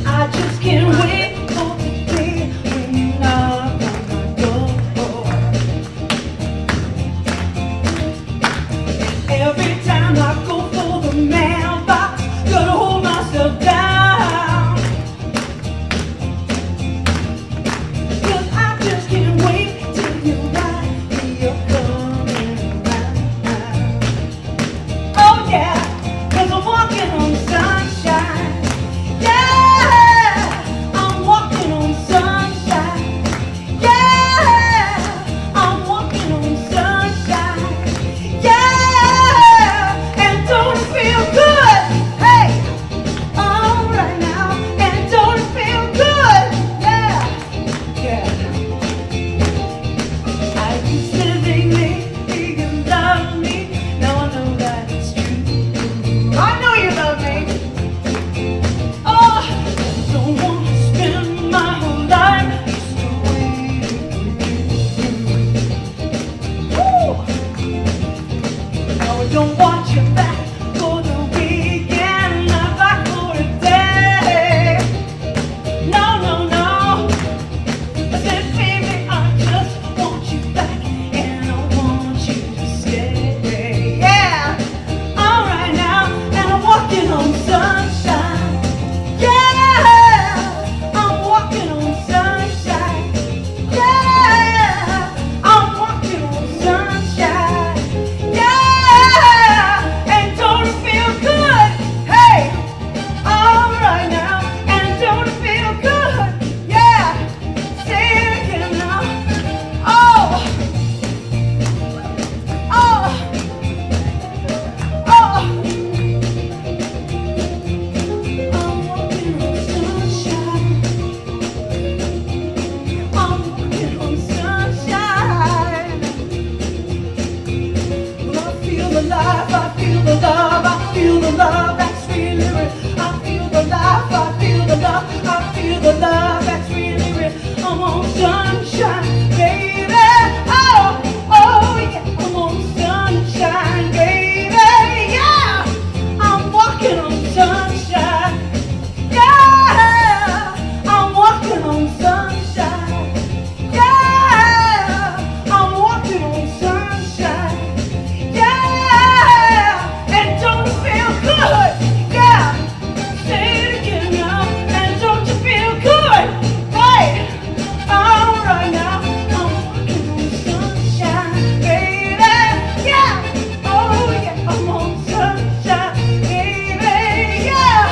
I just can't wait for the day when you knock on my door. want you back for the weekend, not back for a day. No, no, no. I said, baby, I just want you back, and I want you to stay. Yeah, all right now, and I'm walking on sunshine. Yeah, I'm walking on sunshine. Yeah, I'm walking on sunshine. Yeah, and don't it feel good? Hey, all right now, and don't it feel good? Yeah, say it again now. Oh, oh, oh. I'm walking on sunshine. I'm walking on sunshine. Well, I feel alive, I feel the love, I feel the love that's really real. I feel the life, I feel the love, I feel the love that's really real. I'm on sunshine, baby. Oh, oh yeah, I'm on sunshine, baby. Yeah, I'm walking on sunshine. Yeah, I'm walking on sunshine. Yeah, I'm walking on sunshine. Yeah, and don't it feel good? Yeah, say it again now. And don't you feel good? Right, all right now. I'm walking on sunshine, baby. Yeah, oh yeah, I'm on sunshine, baby. Yeah,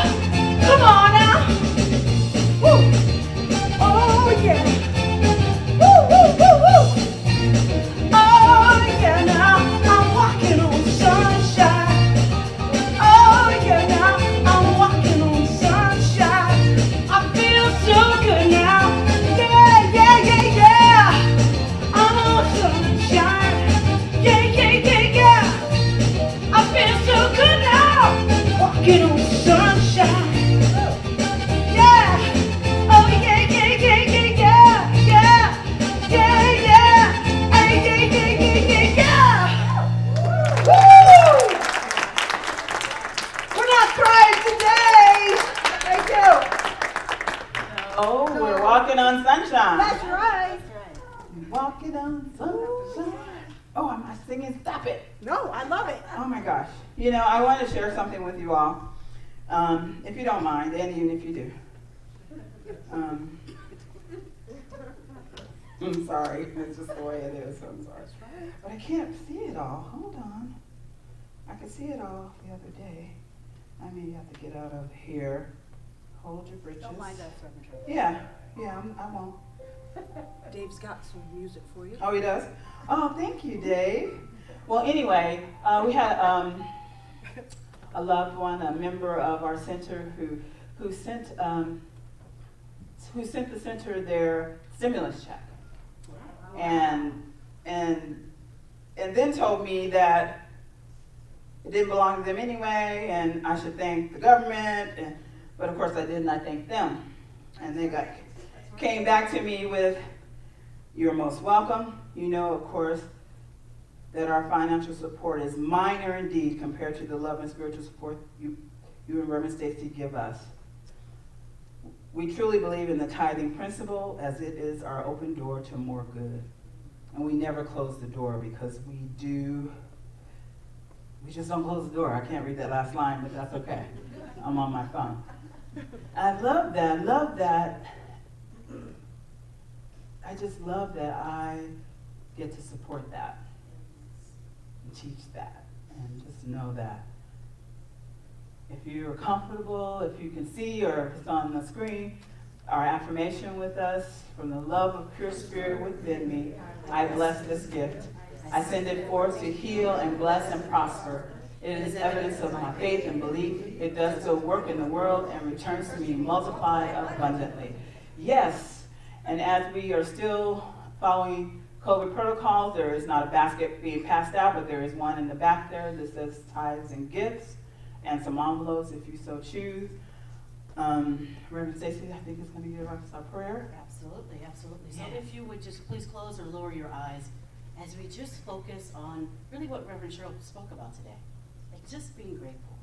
come on now. Woo. Oh yeah. Woo, woo, woo, woo. Oh yeah, now I'm walking on sunshine. Oh yeah, now I'm walking on sunshine. I feel so good now. Yeah, yeah, yeah, yeah. I'm on sunshine. Yeah, yeah, yeah, yeah. I feel so good now. Walking on sunshine. Yeah. Oh yeah, yeah, yeah, yeah, yeah, yeah, yeah, yeah. Hey, yeah, yeah, yeah, yeah, yeah. Woo! We're not crying today. Thank you. Oh, we're walking on sunshine. That's right. Walking on sunshine. Oh, I'm not singing. Stop it. No, I love it. Oh my gosh. You know, I want to share something with you all. If you don't mind, and even if you do. I'm sorry. It's just the way it is. So I'm sorry. But I can't see it all. Hold on. I could see it all the other day. I may have to get out of here. Hold your britches. Don't mind us, Reverend Trevor. Yeah, I won't. Dave's got some music for you. Oh, he does? Oh, thank you, Dave. Well, anyway, we had a loved one, a member of our center who sent the center their stimulus check, and then told me that it didn't belong to them anyway, and I should thank the government. But of course, I didn't. I thanked them, and they came back to me with, "You're most welcome. You know, of course, that our financial support is minor indeed compared to the love and spiritual support you and Reverend Stacy give us. We truly believe in the tithing principle, as it is our open door to more good. And we never close the door, because we just don't close the door." I can't read that last line, but that's okay. I'm on my phone. I love that. I just love that I get to support that and teach that, and just know that if you're comfortable, if you can see, or if it's on the screen, our affirmation with us: "From the love of pure spirit within me, I bless this gift. I send it forth to heal and bless and prosper. It is evidence of my faith and belief. It does good work in the world and returns to me multiplied abundantly." Yes, and as we are still following COVID protocols, there is not a basket being passed out, but there is one in the back there that says tithes and gifts, and some envelopes if you so choose. Reverend Stacy, I think, is going to give us our prayer. Absolutely, absolutely. So Yeah. if you would just please close or lower your eyes as we just focus on really what Reverend Cheryl spoke about today. The just being grateful.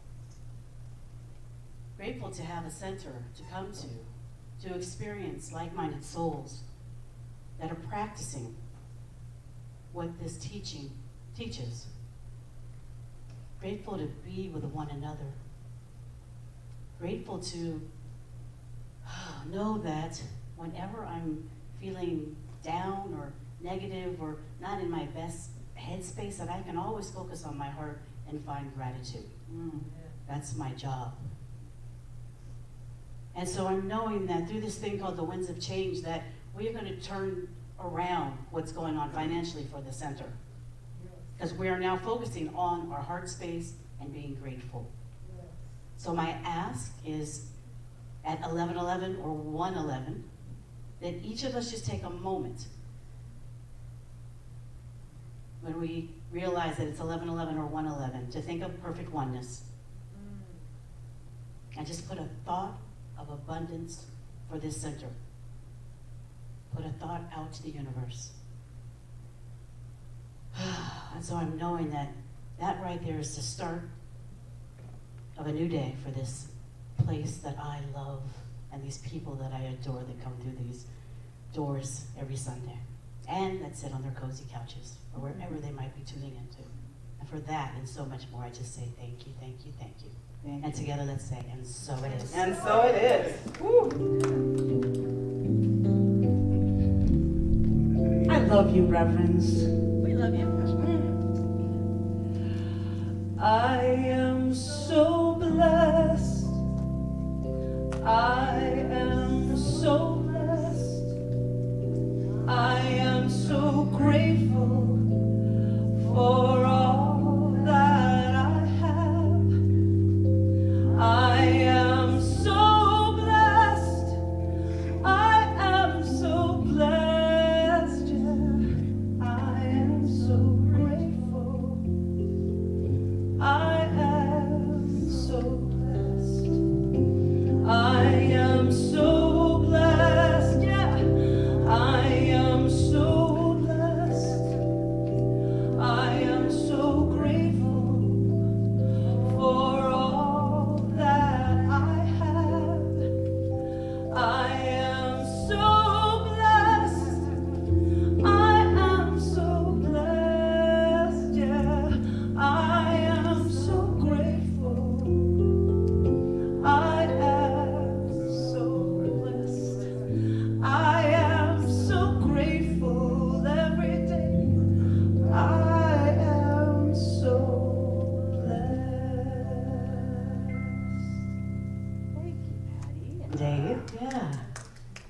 Grateful to have a center to come to experience like-minded souls that are practicing what this teaching teaches. Grateful to be with one another. Grateful to know that whenever I'm feeling down or negative or not in my best headspace, that I can always focus on my heart and find gratitude. That's my job. And so I'm knowing that through this thing called the Winds of Change, that we are going to turn around what's going on financially for the center. Because we are now focusing on our heart space and being grateful. So my ask is at 11:11 or 1:11, that each of us just take a moment when we realize that it's 11:11 or 1:11 to think of perfect oneness. And just put a thought of abundance for this center. Put a thought out to the universe. And so I'm knowing that that right there is the start of a new day for this place that I love and these people that I adore that come through these doors every Sunday and that sit on their cozy couches or wherever they might be tuning into. And for that and so much more, I just say thank you, thank you, thank you. Thank And together let's say, and so it is. And so it is. Woo. I love you, Reverends. We love you. I am so blessed. I am so blessed. I am so grateful for all that I have. I am so blessed. I am so blessed. Yeah. I am so grateful. I am so blessed. I am so blessed. Yeah. I am so blessed. I am so grateful for all that I have. I am so blessed. I am so blessed. Yeah. I am so grateful. I am so blessed. I am so grateful every day. I am so blessed. Thank you, Patty and Dave. Yeah.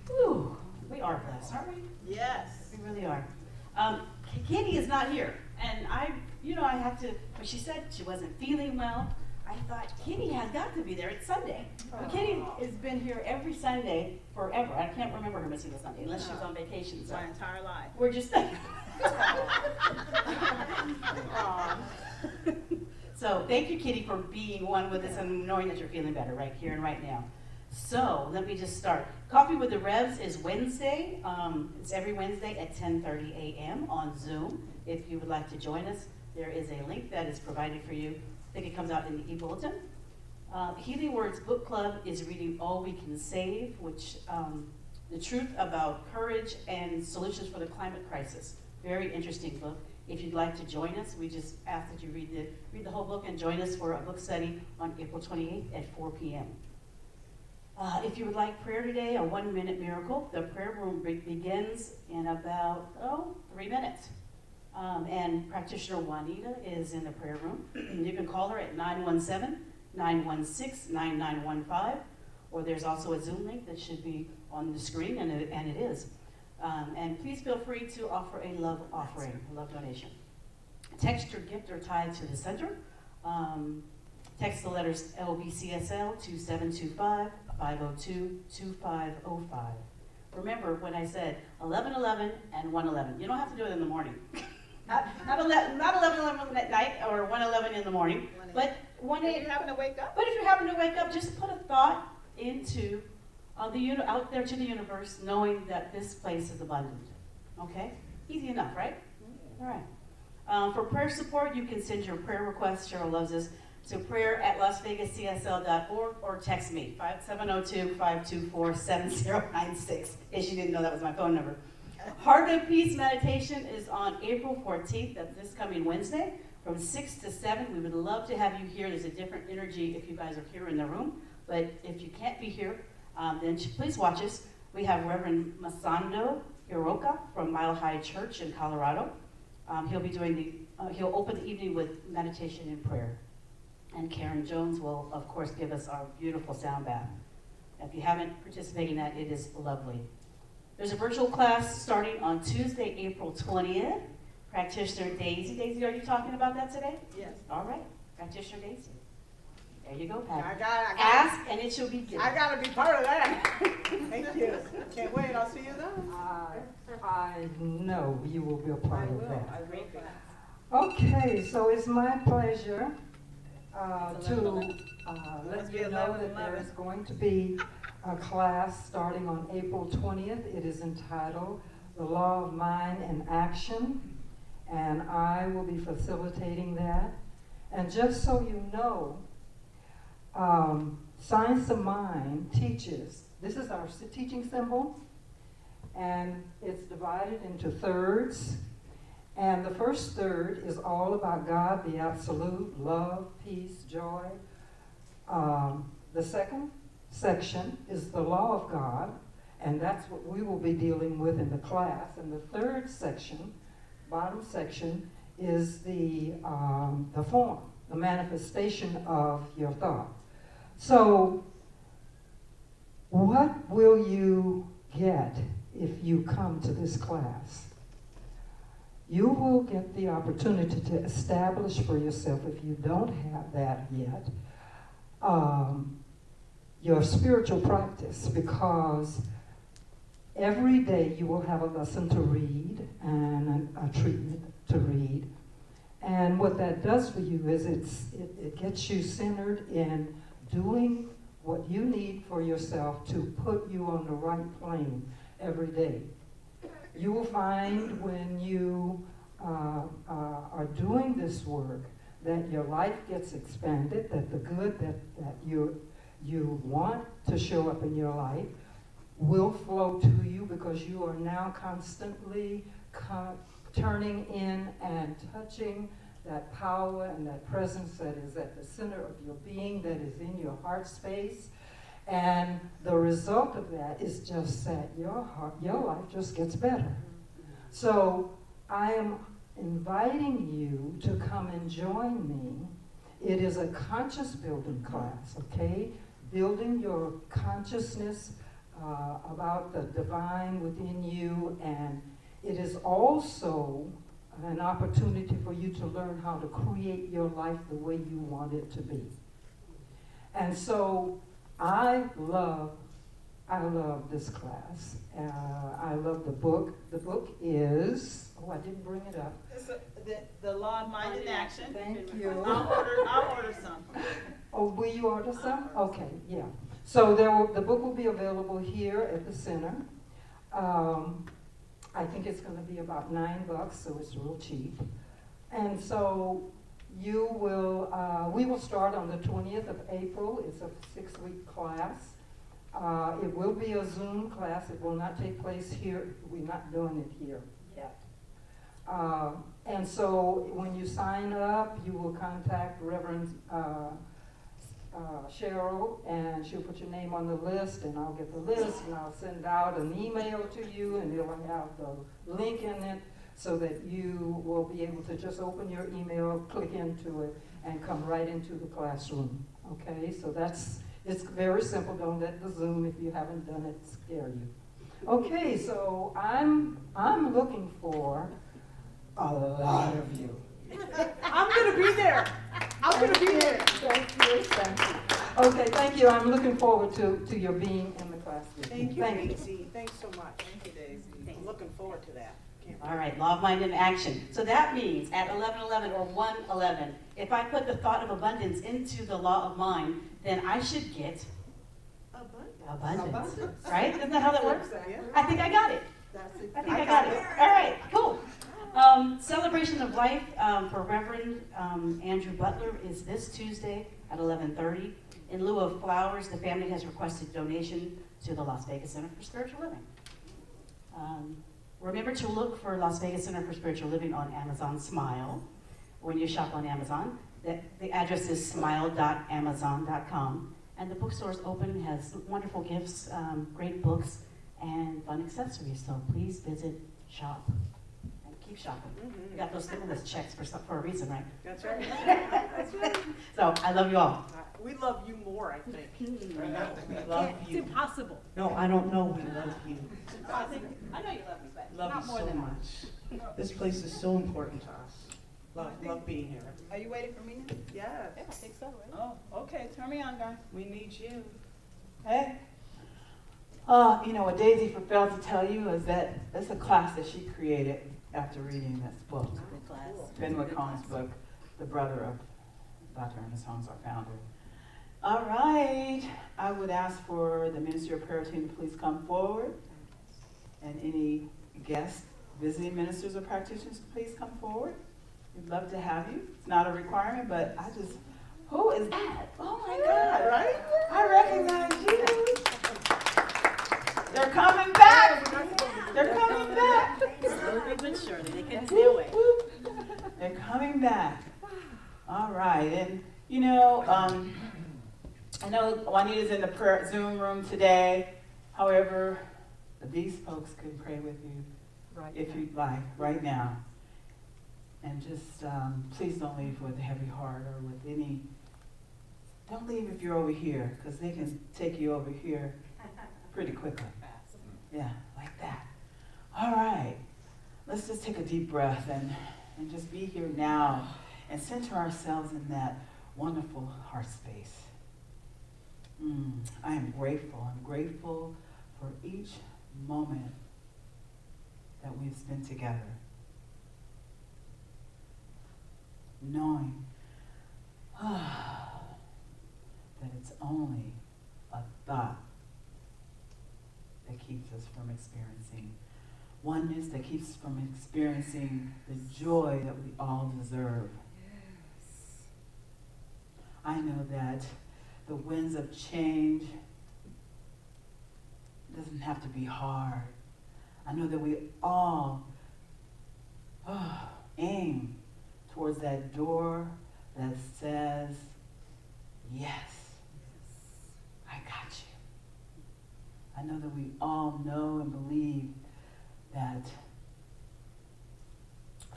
Woo. We are blessed, aren't we? Yes. We really are. Katie is not here, and I have to, when she said she wasn't feeling well, I thought, Kitty has got to be there. It's Sunday. But Kitty has been here every Sunday forever. I can't remember her missing a Sunday, unless she was on vacation. So My entire life. we're just So thank you, Kitty, for being one with us and knowing that you're feeling better right here and right now. So let me just start. Coffee with the Revs is Wednesday. It's every Wednesday at 10:30 a.m. on Zoom. If you would like to join us, there is a link that is provided for you. I think it comes out in the e-bulletin. Healing Words Book Club is reading All We Can Save, which the truth about courage and solutions for the climate crisis. Very interesting book. If you'd like to join us, we just ask that you read the whole book and join us for a book study on April 28th at 4 p.m. If you would like prayer today, a 1-minute miracle, the prayer room begins in about 3 minutes. And practitioner Juanita is in the prayer room. You can call her at 917-916-9915, or there's also a Zoom link that should be on the screen, and it is. And please feel free to offer a love offering, a love donation. Text or gift are tied to the center. Text the letters LVCSL to 725-502-2505. Remember when I said 11:11 and 1:11. You don't have to do it in the morning. Not 11:11 at night or 1:11 in the morning, but 1 If you happen to wake up. But if you happen to wake up, just put a thought into out there to the universe, knowing that this place is abundant. Okay? Easy enough, right? All right. For prayer support, you can send your prayer requests. Cheryl loves this. So prayer@lasvegascsl.org or text me, 702-524-7096, in case you didn't know that was my phone number. Heart of Peace meditation is on April 14th, that's this coming Wednesday, from 6 to 7. We would love to have you here. There's a different energy if you guys are here in the room, but if you can't be here, then please watch us. We have Reverend Masando Hiroka from Mile High Church in Colorado. He'll be doing he'll open the evening with meditation and prayer. And Karen Jones will, of course, give us our beautiful sound bath. If you haven't participated in that, it is lovely. There's a virtual class starting on Tuesday, April 20th. Practitioner Daisy. Daisy, are you talking about that today? Yes. All right. Practitioner Daisy. There you go, Pat. I got Ask and it shall be given. I gotta be part of that. Thank you. Can't wait. I'll see you then. I know you will be a part of that. I will. Okay, so it's my pleasure to let you know that there is going to be a class starting on April 20th. It is entitled The Law of Mind and Action, and I will be facilitating that. And just so you know, Science of Mind teaches, this is our teaching symbol, and it's divided into thirds. And the first third is all about God, the absolute, love, peace, joy. The second section is the law of God, and that's what we will be dealing with in the class. And the third section, bottom section, is the form, the manifestation of your thought. So, what will you get if you come to this class? You will get the opportunity to establish for yourself, if you don't have that yet, your spiritual practice, because every day you will have a lesson to read and a treatment to read. And what that does for you is it gets you centered in doing what you need for yourself to put you on the right plane every day. You will find when you are doing this work that your life gets expanded, that the good that you want to show up in your life will flow to you, because you are now constantly turning in and touching that power and that presence that is at the center of your being, that is in your heart space. And the result of that is just that your life just gets better. So I am inviting you to come and join me. It is a conscious building class, okay? Building your consciousness about the divine within you, and it is also an opportunity for you to learn how to create your life the way you want it to be. And so I love this class. I love the book. The book is, I didn't bring it up. The Law of Mind in Action. Thank you. I'll order some. Oh, will you order some? Okay, yeah. So the book will be available here at the center. I think it's going to be about $9, so it's real cheap. And so we will start on the 20th of April. It's a 6-week class. It will be a Zoom class. It will not take place here. We're not doing it here yet. And so when you sign up, you will contact Reverend Cheryl, and she'll put your name on the list, and I'll get the list, and I'll send out an email to you, and it'll have the link in it so that you will be able to just open your email, click into it, and come right into the classroom. Okay, so it's very simple. Don't let the Zoom, if you haven't done it, scare you. Okay, so I'm looking for a lot of you. I'm gonna be there. I'm gonna be there. Thank you. Okay, thank you. I'm looking forward to your being in the class with me. Thank you, Daisy. Thanks so much. Thank you, Daisy. I'm looking forward to that. All right, Law of Mind in Action. So that means at 11:11 or 1:11, if I put the thought of abundance into the Law of Mind, then I should get abundance. Right? Isn't that how that works? Yeah. I think I got it. I think I got it. All right, cool. Celebration of Life for Reverend Andrew Butler is this Tuesday at 11:30. In lieu of flowers, the family has requested donation to the Las Vegas Center for Spiritual Living. Remember to look for Las Vegas Center for Spiritual Living on Amazon Smile when you shop on Amazon. The address is smile.amazon.com. And the bookstore is open, has wonderful gifts, great books, and fun accessories. So please visit, shop, and keep shopping. We got those stimulus checks for a reason, right? That's right. So I love you all. We love you more, I think. We love It's you. impossible. No, I don't know we love you. I know you love me, but Love not you more so than I. much. This place is so important to us. Love being here. Are you waiting for me now? Yes. Yeah, I think so, right? Oh, okay, turn me on, guys. We need you. Hey. You know what Daisy failed to tell you is that it's a class that she created after reading this book. Good class. Ben McComb's book, the brother of Dr. Ernest Holmes, our founder. All right, I would ask for the Ministry of Prayer team to please come forward. And any guests, visiting ministers or practitioners, please come forward. We'd love to have you. It's not a requirement, but who is that? Oh my God, right? I recognize you. They're coming back. They're coming back. Slowly but surely, they can stay away. They're coming back. All right, and you know, I know Juanita's in the prayer Zoom room today. However, these folks can pray with you if you'd like, right now. And just please don't leave with a heavy heart or with any. Don't leave if you're over here, because they can take you over here pretty quickly. Yeah, like that. All right, let's just take a deep breath and just be here now and center ourselves in that wonderful heart space. I am grateful. I'm grateful for each moment that we've spent together. Knowing that it's only a thought that keeps us from experiencing oneness, that keeps us from experiencing the joy that we all deserve. Yes. I know that the winds of change doesn't have to be hard. I know that we all aim towards that door that says, yes, I got you. I know that we all know and believe that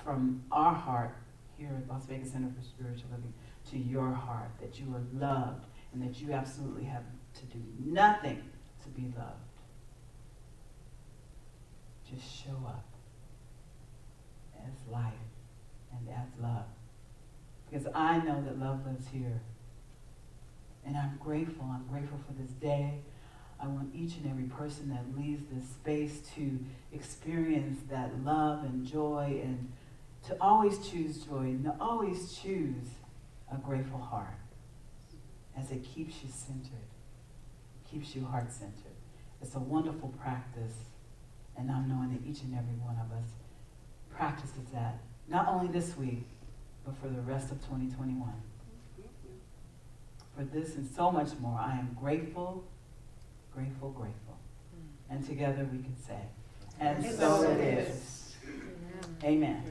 from our heart here at Las Vegas Center for Spiritual Living to your heart, that you are loved and that you absolutely have to do nothing to be loved. Just show up as life and as love. Because I know that love lives here. And I'm grateful. I'm grateful for this day. I want each and every person that leaves this space to experience that love and joy and to always choose joy and to always choose a grateful heart as it keeps you centered, keeps you heart-centered. It's a wonderful practice, and I'm knowing that each and every one of us practices that, not only this week, but for the rest of 2021. For this and so much more, I am grateful, grateful, grateful. And together we can say, and so it is. Amen.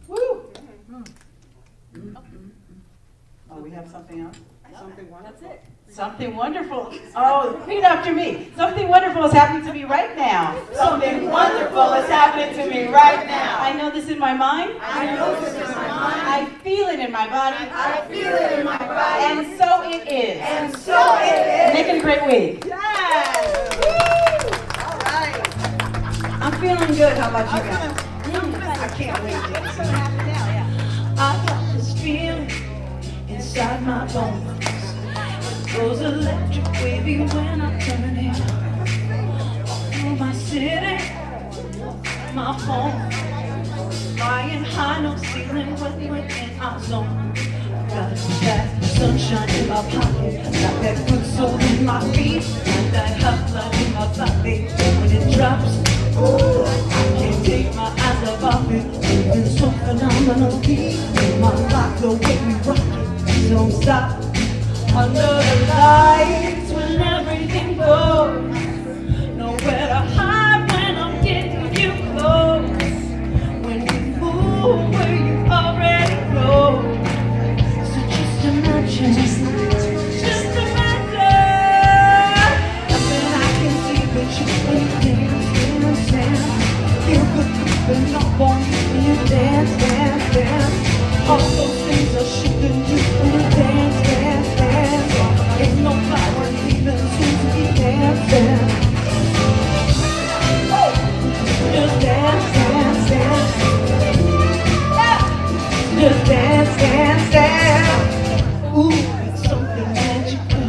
Woo! Oh, we have something else? Something wonderful. That's it. Something wonderful. Oh, repeat after me. Something wonderful is happening to me right now. Something wonderful is happening to me right now. I know this in my mind. I know this in my mind. I feel it in my body. I feel it in my body. And so it is. And so it is. Make it a great week. Yes! All right. I'm feeling good. How about you guys? I can't wait. What's going to happen now? Yeah. I got this feeling inside my bones. It goes electric wavy when I turn it through my city, my home. Flying high, no ceiling within our zone. Got that sunshine in my pocket, got that good soul in my feet, got that hot blood in my body when it drops. Ooh, I can't take my eyes off gonna be my rock, the way we rock it. Don't stop under the lights when everything goes. Nowhere to hide when I'm getting you close. When we move where you already know. So just imagine, just imagine. Nothing I can see but you when you dance, dance, dance. Feel good creeping up on you when you dance, dance, dance. All those things are shooting you when you dance, dance, dance. Ain't no power leaving soon to be dancing. Just dance, dance, dance. Yeah. Just dance, dance, dance. Ooh, it's something magical.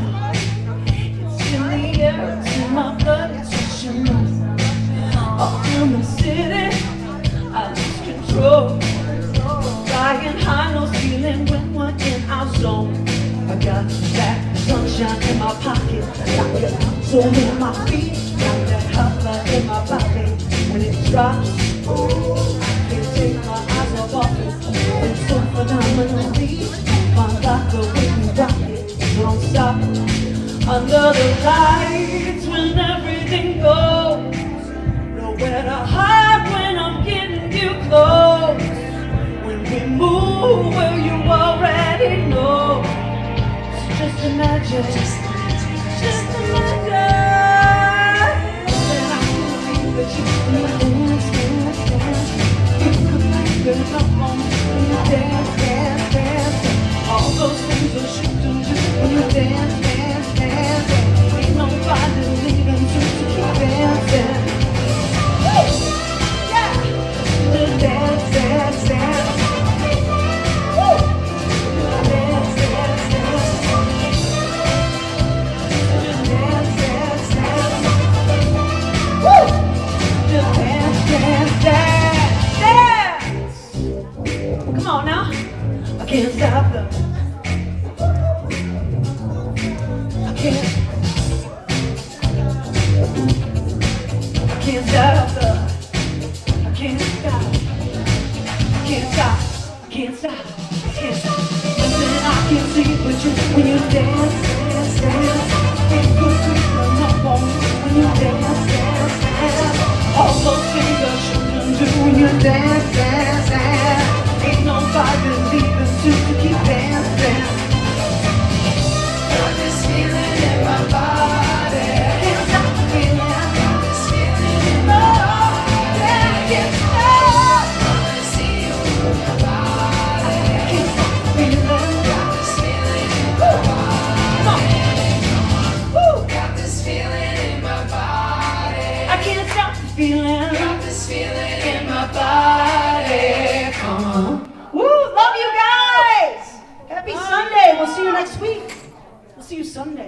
It's in the air, it's in my blood, it's rushing on. I'm in the city, I lose control. Flying high, no ceiling when we're in our zone. I got that sunshine in my pocket, got that soul in my feet, got that hot blood in my body. When it drops, ooh, I can't take my eyes off it. It's so phenomenally, my God, the way we rock it. Don't stop under the lights when everything goes. Nowhere to hide when I'm getting you close. When we move where you already know. So just imagine, just imagine. And I can see that you dance, dance, dance. You could get up on me when you dance, dance, dance. All those things are shooting just when you dance, dance, dance. Ain't nobody leaving just to keep dancing. Yeah, just dance, dance, dance. Woo! Dance, dance, dance. Just dance, dance, dance. Woo! Just dance, dance, dance, dance. Come on now. I can't stop the. I can't stop the. I can't stop. I can't stop. I can't stop. I can't stop. Listen, I can see it with you when you dance, dance, dance. Feel good creeping up on you when you dance, dance, dance. All those things I shouldn't do when you dance, dance, dance. Ain't nobody leaving to keep dancing. Got this feeling in my body. Can't stop the feeling. Got this feeling in my body. I can't stop. Wanna see you move your body. I can't stop the feeling. Got this feeling in my body. Woo! Got this feeling in my body. I can't stop the feeling. Got this feeling in my body. Come on. Woo! Love you guys. Happy Sunday. We'll see you next week. We'll see you Sunday.